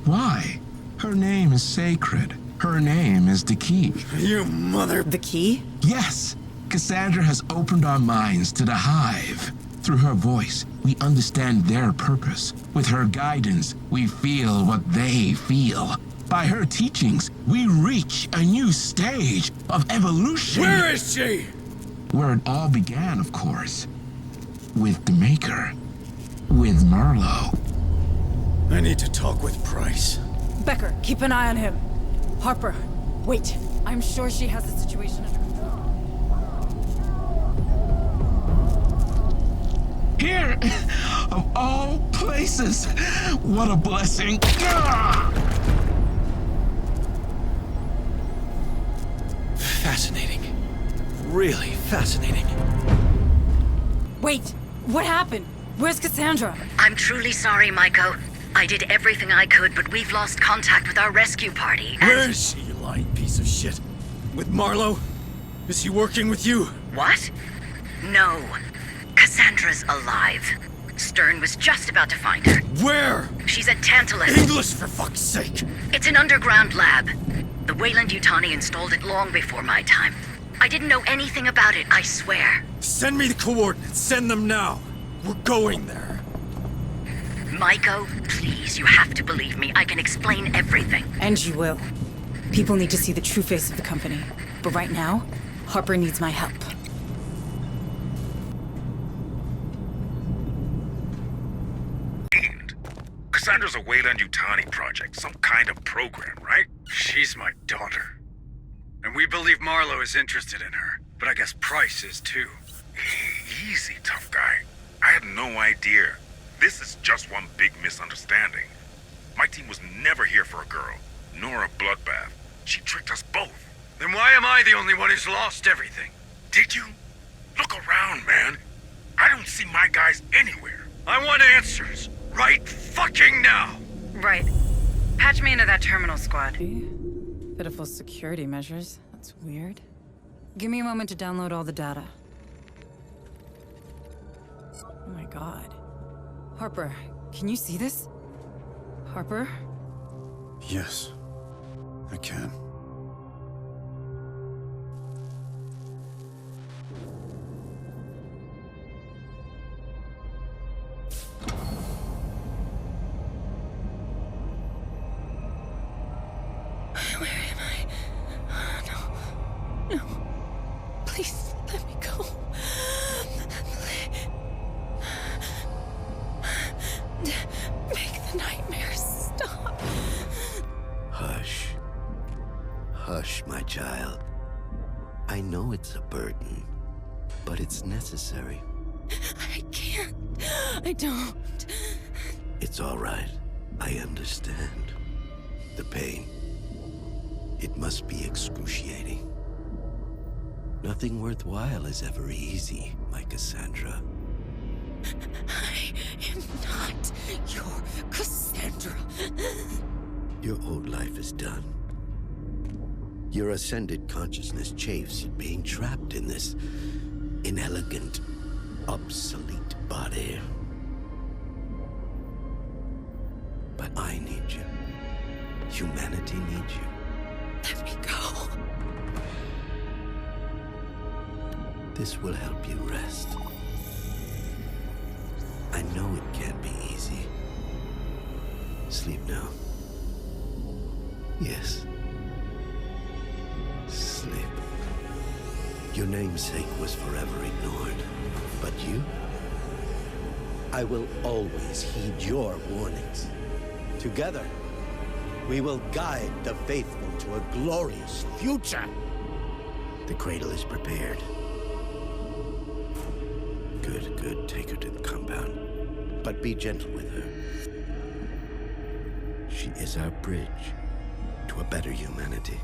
Why? Her name is sacred. Her name is the key. You mother... The key? Yes. Cassandra has opened our minds to the Hive. Through her voice, we understand their purpose. With her guidance, we feel what they feel. By her teachings, we reach a new stage of evolution. Where is she? Where it all began, of course. With the Maker. With Marlowe. I need to talk with Price. Becker, keep an eye on him. Harper, wait. I'm sure she has the situation under control. Here! Of all places! What a blessing! Ah! Fascinating. Really fascinating. Wait, what happened? Where's Cassandra? I'm truly sorry, Maiko. I did everything I could, but we've lost contact with our rescue party. Where is she, you lying piece of shit? With Marlowe? Is he working with you? What? No. Cassandra's alive. Stern was just about to find her. Where? She's at Tantalus. English, for fuck's sake! It's an underground lab. The Weyland-Yutani installed it long before my time. I didn't know anything about it, I swear. Send me the coordinates. Send them now. We're going there. Maiko, please, you have to believe me. I can explain everything. And you will. People need to see the true face of the company. But right now, Harper needs my help. Cassandra's a Weyland-Yutani project, some kind of program, right? She's my daughter. And we believe Marlowe is interested in her. But I guess Price is too. Easy, tough guy. I had no idea. This is just one big misunderstanding. My team was never here for a girl, nor a bloodbath. She tricked us both. Then why am I the only one who's lost everything? Did you? Look around, man. I don't see my guys anywhere. I want answers. Right fucking now! Right. Patch me into that terminal squad. Pitiful security measures. That's weird. Give me a moment to download all the data. Oh my god. Harper, can you see this? Harper? Yes, I can. Where am I? No. No. Please, let me go. Make the nightmares stop. Hush. Hush, my child. I know it's a burden, but it's necessary. I can't. I don't. It's all right. I understand. The pain. It must be excruciating. Nothing worthwhile is ever easy, my Cassandra. I am not your Cassandra. Your old life is done. Your ascended consciousness chafes at being trapped in this inelegant, obsolete body. But I need you. Humanity needs you. Let me go. This will help you rest. I know it can't be easy. Sleep now. Yes. Sleep. Your namesake was forever ignored. But you? I will always heed your warnings. Together, we will guide the faithful to a glorious future. The cradle is prepared. Good, good. Take her to the compound. But be gentle with her. She is our bridge to a better humanity.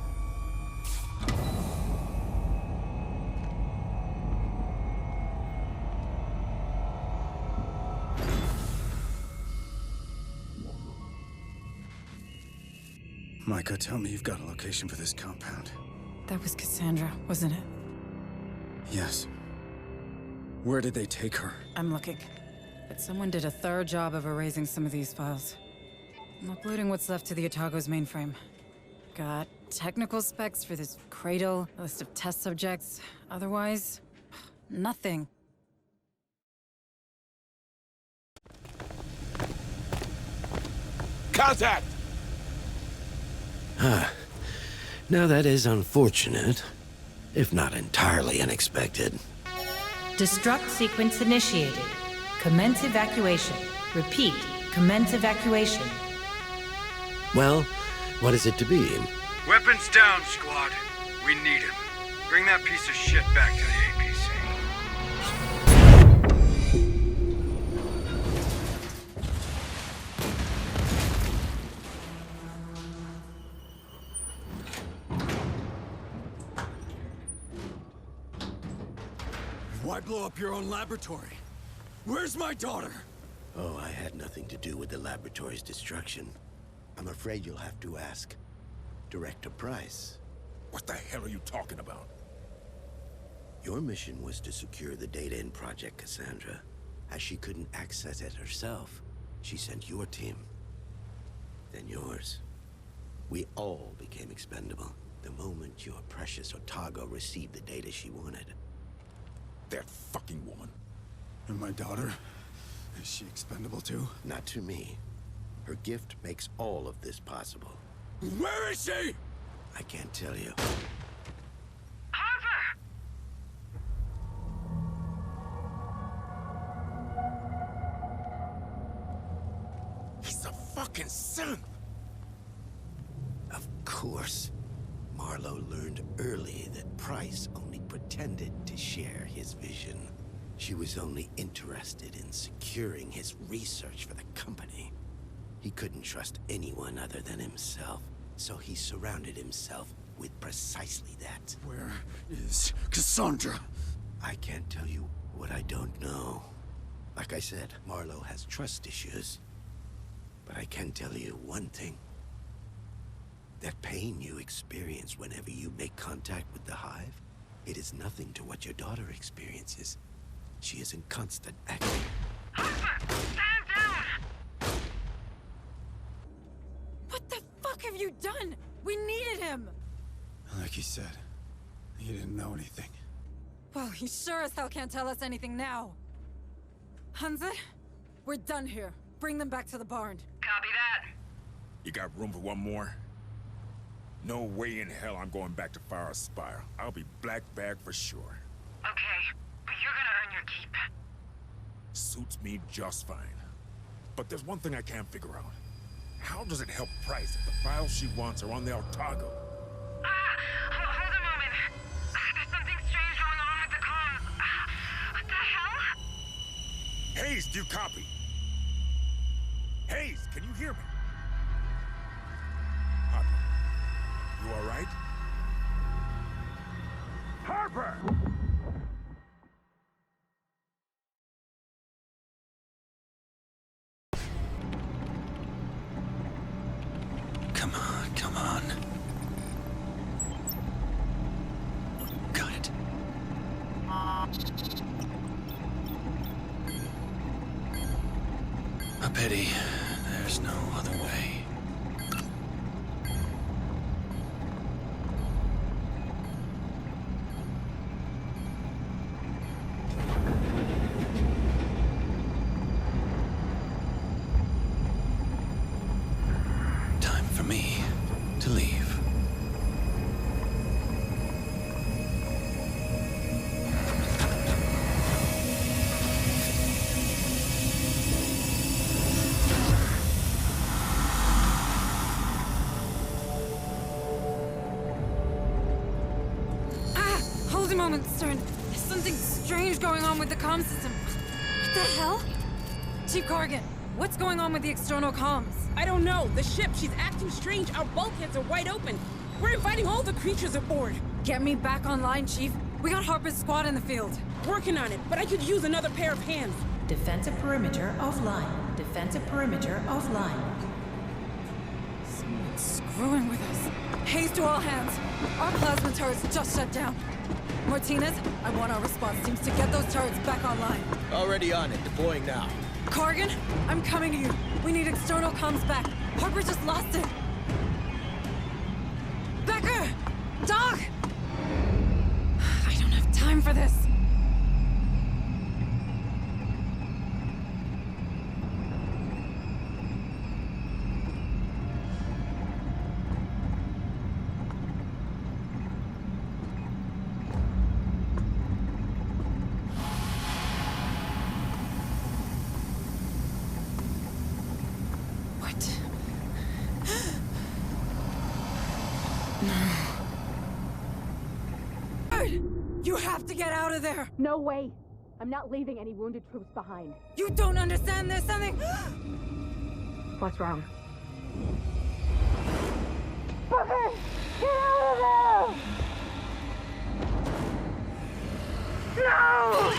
Maiko, tell me you've got a location for this compound. That was Cassandra, wasn't it? Yes. Where did they take her? I'm looking. But someone did a thorough job of erasing some of these files. I'm uploading what's left to the Otago's mainframe. Got technical specs for this cradle, a list of test subjects. Otherwise, nothing. contact! Now that is unfortunate, if not entirely unexpected. Destruct sequence initiated. Commence evacuation. Repeat, commence evacuation. Well, what is it to be? Weapons down, squad. We need him. Bring that piece of shit back to the APC. Why blow up your own laboratory? Where's my daughter? Oh, I had nothing to do with the laboratory's destruction. I'm afraid you'll have to ask Director Price. What the hell are you talking about? Your mission was to secure the data in Project Cassandra. As she couldn't access it herself, she sent your team. Then yours. We all became expendable the moment your precious Otago received the data she wanted. That fucking woman. And my daughter? Is she expendable too? Not to me. Her gift makes all of this possible. Where is she? I can't tell you. He's a fucking synth! Of course. Marlowe learned early that Price only pretended to share his vision. She was only interested in securing his research for the company. He couldn't trust anyone other than himself, so he surrounded himself with precisely that. Where is Cassandra? I can't tell you what I don't know. Like I said, Marlowe has trust issues. But I can tell you one thing. That pain you experience whenever you make contact with the Hive, it is nothing to what your daughter experiences. She is in constant action. Stand down! What the fuck have you done? We needed him! Like he said, he didn't know anything. Well, he sure as hell can't tell us anything now. Hansa, we're done here. Bring them back to the barn. Copy that. You got room for one more? No way in hell I'm going back to Fire Spire. I'll be black bag for sure. Okay, but you're gonna earn your keep. Suits me just fine. But there's one thing I can't figure out. How does it help Price if the files she wants are on the Otago? Hold a moment. There's something strange going on with the comms. What the hell? Hayes, do you copy? Hayes, can you hear me? Harper, you all right? Harper! Come on, come on. Got it. A pity. There's no other way. Time for me to leave. Hold a moment, Stern. There's something strange going on with the comm system. What the hell? Chief Corrigan, what's going on with the external comms? I don't know. The ship, she's acting strange. Our bulkheads are wide open. We're inviting all the creatures aboard. Get me back online, Chief. We got Harper's squad in the field. Working on it, but I could use another pair of hands. Defensive perimeter offline. Defensive perimeter offline. Someone's screwing with us. Haze to all hands. Our plasma turrets just shut down. Martinez, I want our response teams to get those turrets back online. Already on it. Deploying now. Corrigan, I'm coming to you. We need external comms back. Harper just lost it. Becker! Doc! I don't have time for this. You have to get out of there! No way! I'm not leaving any wounded troops behind. You don't understand, there's something... What's wrong? Booker! Get out of there! No!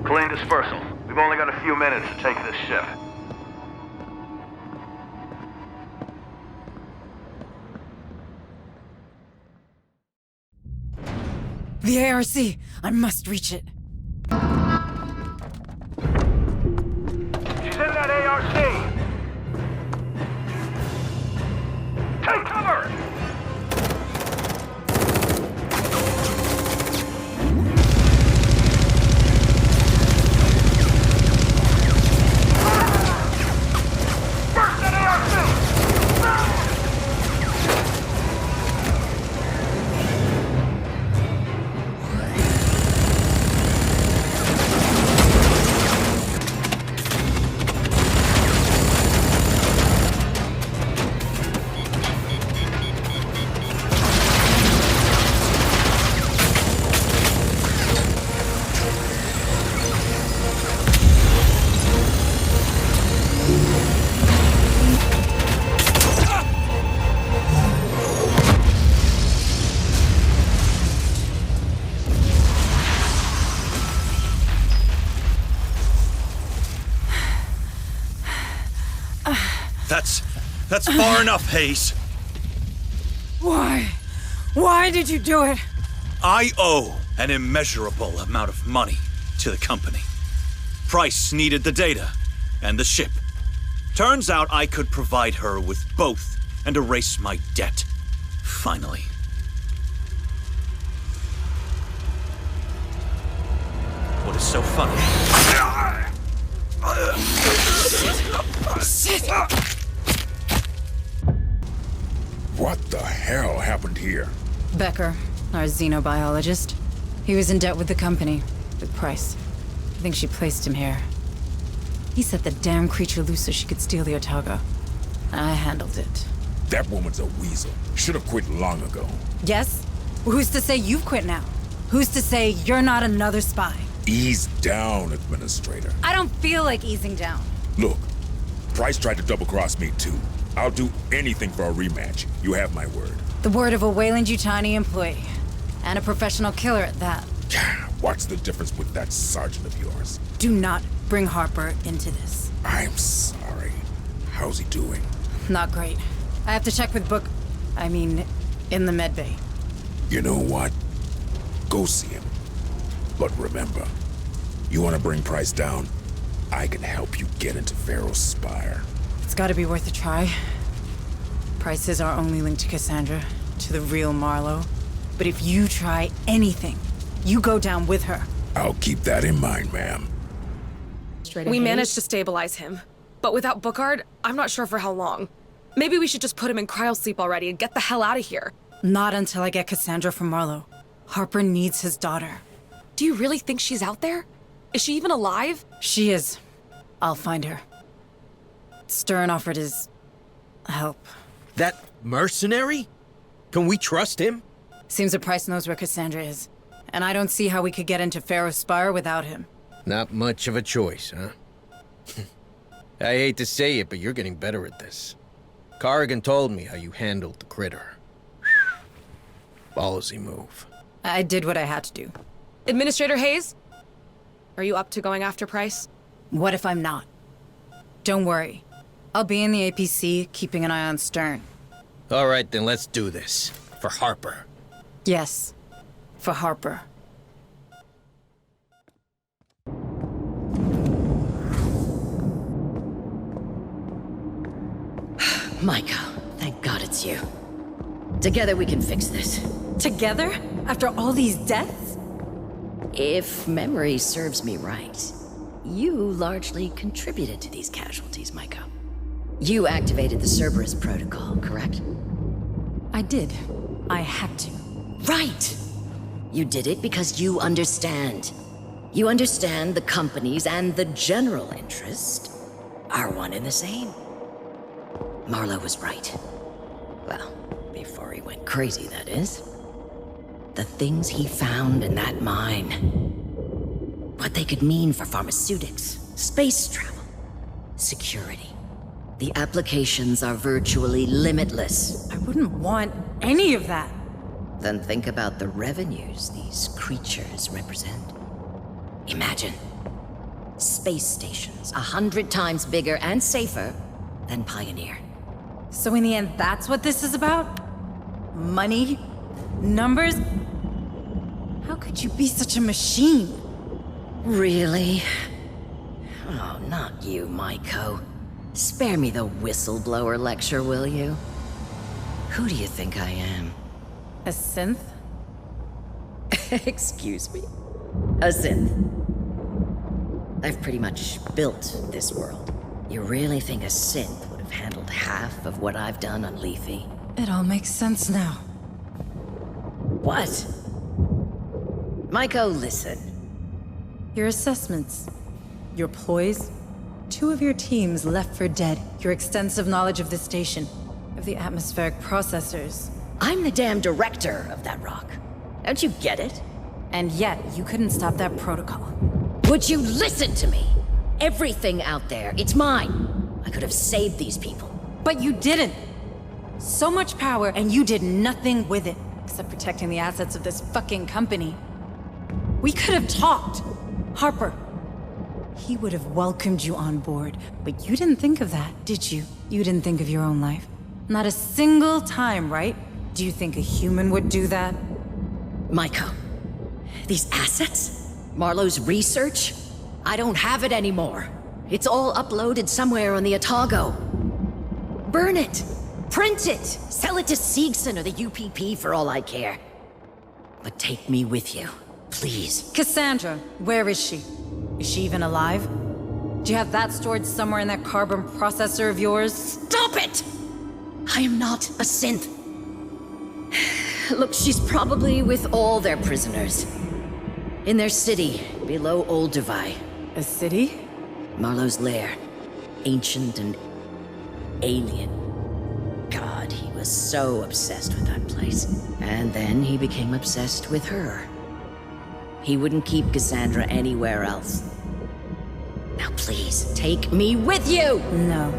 Clean dispersal. We've only got a few minutes to take this ship. The ARC! I must reach it. She's in that ARC! Take cover! That's far enough, Hayes. Why? Why did you do it? I owe an immeasurable amount of money to the company. Price needed the data and the ship. Turns out I could provide her with both and erase my debt. Finally. What is so funny? Shit! What the hell happened here? Becker, our xenobiologist. He was in debt with the company, with Price. I think she placed him here. He set the damn creature loose so she could steal the Otago. I handled it. That woman's a weasel. Should have quit long ago. Yes? Well, who's to say you've quit now? Who's to say you're not another spy? Ease down, Administrator. I don't feel like easing down. Look, Price tried to double-cross me too. I'll do anything for a rematch. You have my word. The word of a Weyland-Yutani employee. And a professional killer at that. What's the difference with that sergeant of yours? Do not bring Harper into this. I'm sorry. How's he doing? Not great. I have to check with in the medbay. You know what? Go see him. But remember, you want to bring Price down? I can help you get into Pharaoh's Spire. It's gotta be worth a try. Price is our only link to Cassandra, to the real Marlowe. But if you try anything, you go down with her. I'll keep that in mind, ma'am. We managed to stabilize him. But without Bookard, I'm not sure for how long. Maybe we should just put him in cryosleep already and get the hell out of here. Not until I get Cassandra from Marlowe. Harper needs his daughter. Do you really think she's out there? Is she even alive? She is. I'll find her. Stern offered his... help. That mercenary? Can we trust him? Seems that Price knows where Cassandra is. And I don't see how we could get into Pharaoh's Spire without him. Not much of a choice, huh? I hate to say it, but you're getting better at this. Corrigan told me how you handled the critter. Ballsy move. I did what I had to do. Administrator Hayes? Are you up to going after Price? What if I'm not? Don't worry. I'll be in the APC, keeping an eye on Stern. All right, then let's do this. For Harper. Yes. For Harper. Micah, thank God it's you. Together we can fix this. Together? After all these deaths? If memory serves me right, you largely contributed to these casualties, Micah. You activated the Cerberus protocol, correct? I did. I had to. Right! You did it because you understand. You understand the companies and the general interest are one and the same. Marlowe was right. Well, before he went crazy, that is. The things he found in that mine. What they could mean for pharmaceutics, space travel, security. The applications are virtually limitless. I wouldn't want any of that. Then think about the revenues these creatures represent. Imagine. Space stations 100 times bigger and safer than Pioneer. So in the end, that's what this is about? Money? Numbers? How could you be such a machine? Really? Oh, not you, Maiko. Spare me the whistleblower lecture, will you? Who do you think I am? A synth? Excuse me? A synth. I've pretty much built this world. You really think a synth would have handled half of what I've done on Lethe? It all makes sense now. What? Maiko, listen. Your assessments, your ploys, 2 of your teams left for dead, your extensive knowledge of the station, of the atmospheric processors. I'm the damn director of that rock. Don't you get it? And yet, you couldn't stop that protocol. Would you listen to me? Everything out there, it's mine. I could have saved these people. But you didn't! So much power, and you did nothing with it, except protecting the assets of this fucking company. We could have talked. Harper. He would have welcomed you on board, but you didn't think of that, did you? You didn't think of your own life. Not a single time, right? Do you think a human would do that? Maiko, these assets? Marlowe's research? I don't have it anymore. It's all uploaded somewhere on the Otago. Burn it! Print it! Sell it to Seegson or the UPP for all I care. But take me with you, please. Cassandra, where is she? Is she even alive? Do you have that stored somewhere in that carbon processor of yours? Stop it! I am not a synth. Look, she's probably with all their prisoners. In their city, below Olduvai. A city? Marlowe's lair. Ancient and alien. God, he was so obsessed with that place. And then he became obsessed with her. He wouldn't keep Cassandra anywhere else. Now please, take me with you! No.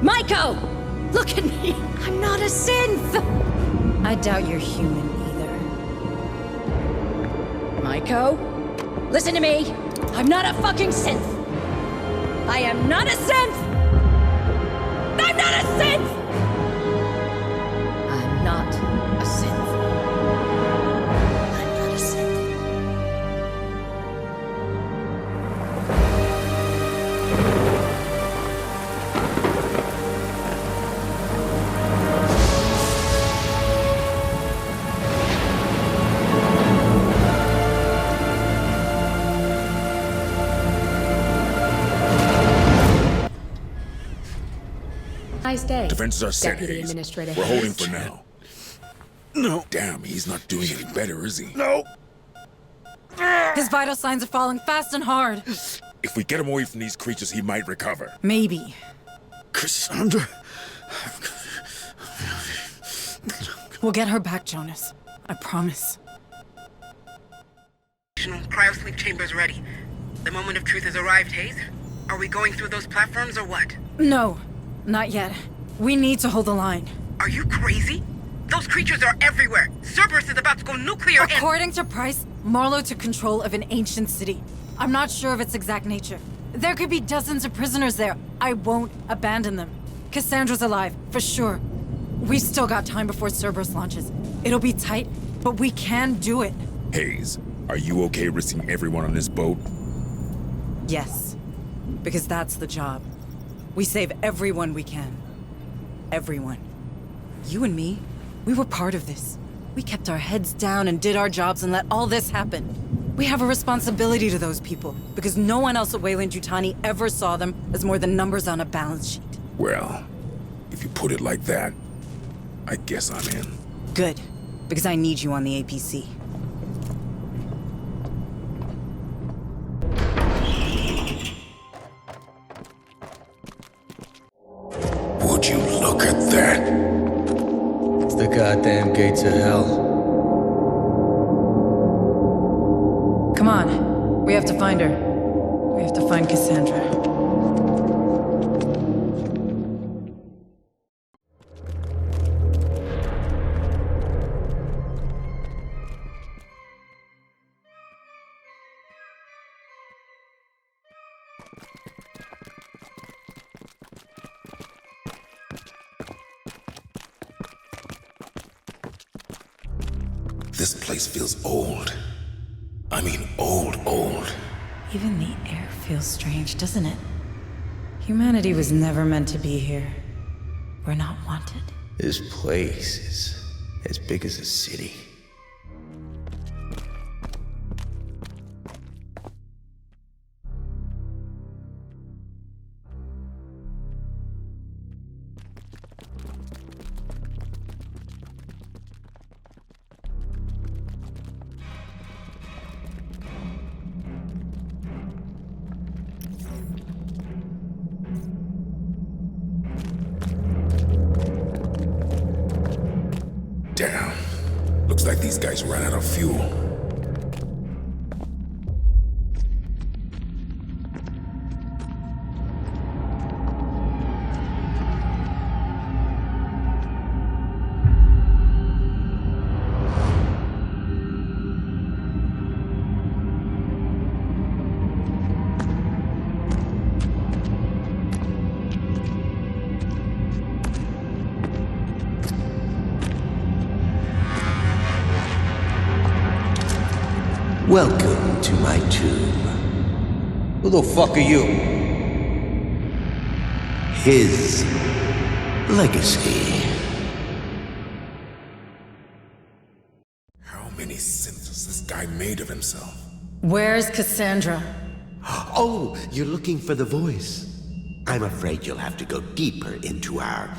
Maiko! Look at me! I'm not a synth! I doubt you're human either. Maiko? Listen to me! I'm not a fucking synth! I am not a synth! I'm not a synth! I'm not a synth. I'm not a synth. Nice day. Defenses are set, Deputy Hayes. Administrator We're holding Hayes. for now. No. Damn, he's not doing any better, is he? No. His vital signs are falling fast and hard. If we get him away from these creatures, he might recover. Maybe. Cassandra. We'll get her back, Jonas. I promise. Cryosleep chambers ready. The moment of truth has arrived, Hayes. Are we going through those platforms or what? No, not yet. We need to hold the line. Are you crazy? Those creatures are everywhere. Cerberus is about to go nuclear and— According to Price, Marlowe took control of an ancient city. I'm not sure of its exact nature. There could be dozens of prisoners there. I won't abandon them. Cassandra's alive, for sure. We still got time before Cerberus launches. It'll be tight, but we can do it. Hayes, are you okay risking everyone on this boat? Yes. Because that's the job. We save everyone we can. Everyone. You and me, we were part of this. We kept our heads down and did our jobs and let all this happen. We have a responsibility to those people, because no one else at Weyland-Yutani ever saw them as more than numbers on a balance sheet. Well, if you put it like that, I guess I'm in. Good. Because I need you on the APC. Would you look at that? It's the goddamn gates of hell. Come on. We have to find her. We have to find Cassandra. This place feels old. I mean old. Even the air feels strange, doesn't it? Humanity was never meant to be here. We're not wanted. This place is as big as a city. Damn. Looks like these guys ran out of fuel. Welcome to my tomb. Who the fuck are you? His legacy. How many sins has this guy made of himself? Where's Cassandra? Oh, you're looking for the voice. I'm afraid you'll have to go deeper into our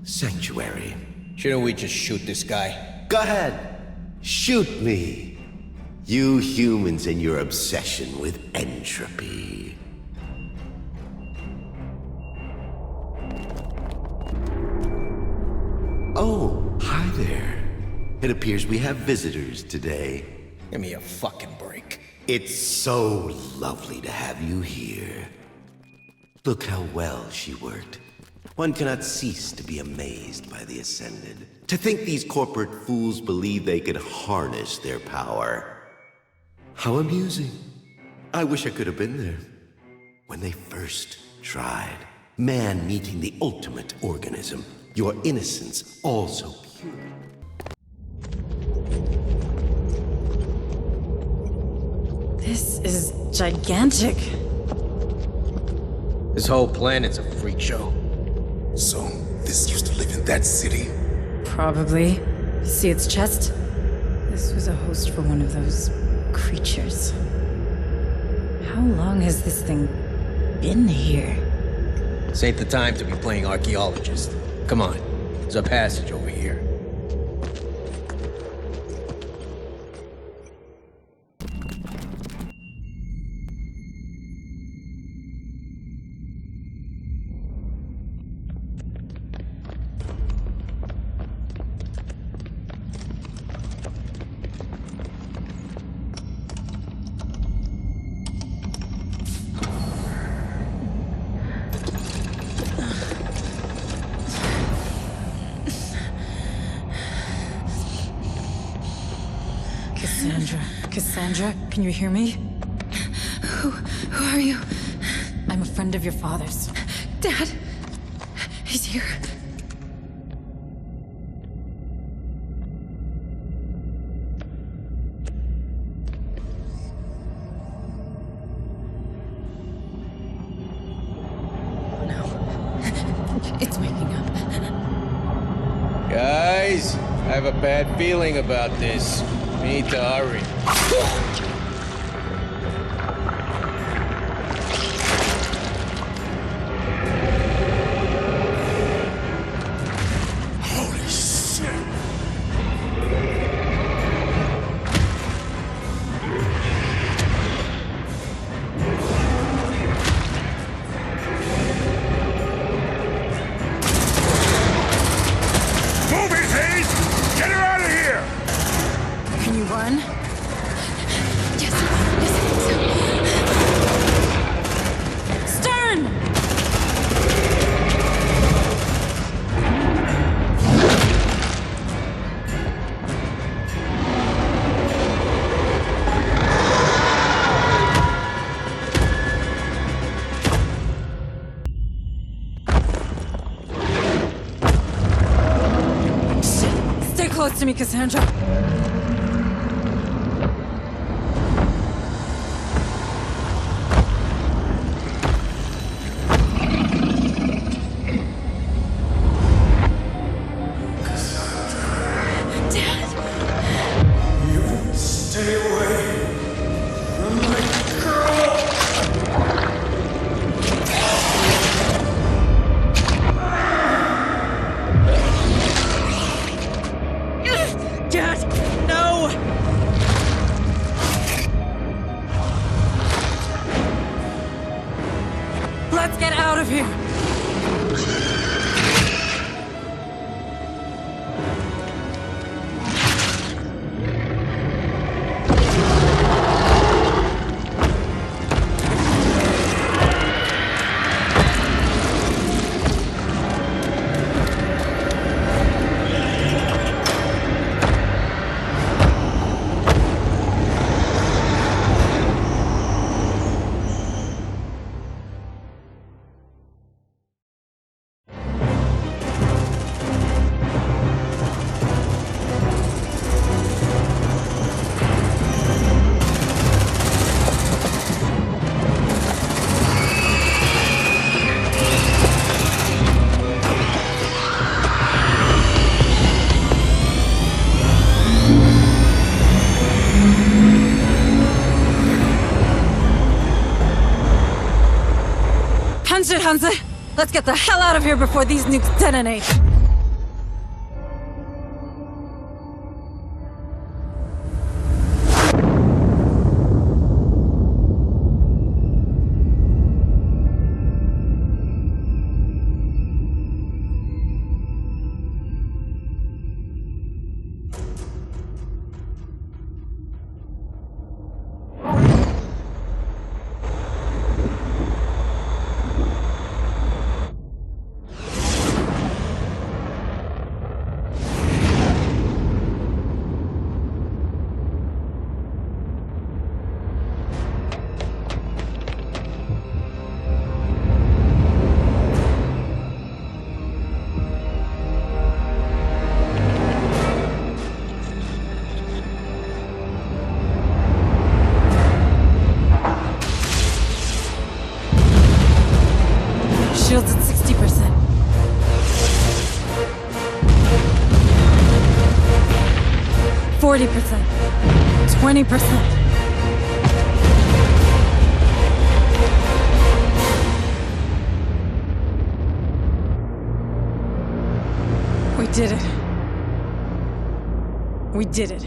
sanctuary. Shouldn't we just shoot this guy? Go ahead. Shoot me. You humans and your obsession with entropy. Oh, hi there. It appears we have visitors today. Give me a fucking break. It's so lovely to have you here. Look how well she worked. One cannot cease to be amazed by the Ascended. To think these corporate fools believe they could harness their power. How amusing. I wish I could have been there. When they first tried. Man meeting the ultimate organism. Your innocence also pure. This is gigantic. This whole planet's a freak show. So, this used to live in that city? Probably. See its chest? This was a host for one of those creatures. How long has this thing been here? This ain't the time to be playing archaeologist. Come on, there's a passage over here. Cassandra, can you hear me? Who are you? I'm a friend of your father's. Dad! He's here. Guys, I have a bad feeling about this. We need to hurry. Holy shit! Move it, Hayes! Get her out of here! Can you run? Stern! Stay close to me, Cassandra. Stay away from my girl! Dad, no! Let's get out of here! Punch it, Hansa! Let's get the hell out of here before these nukes detonate! Shields at 60%. 40%. 20%. We did it. We did it.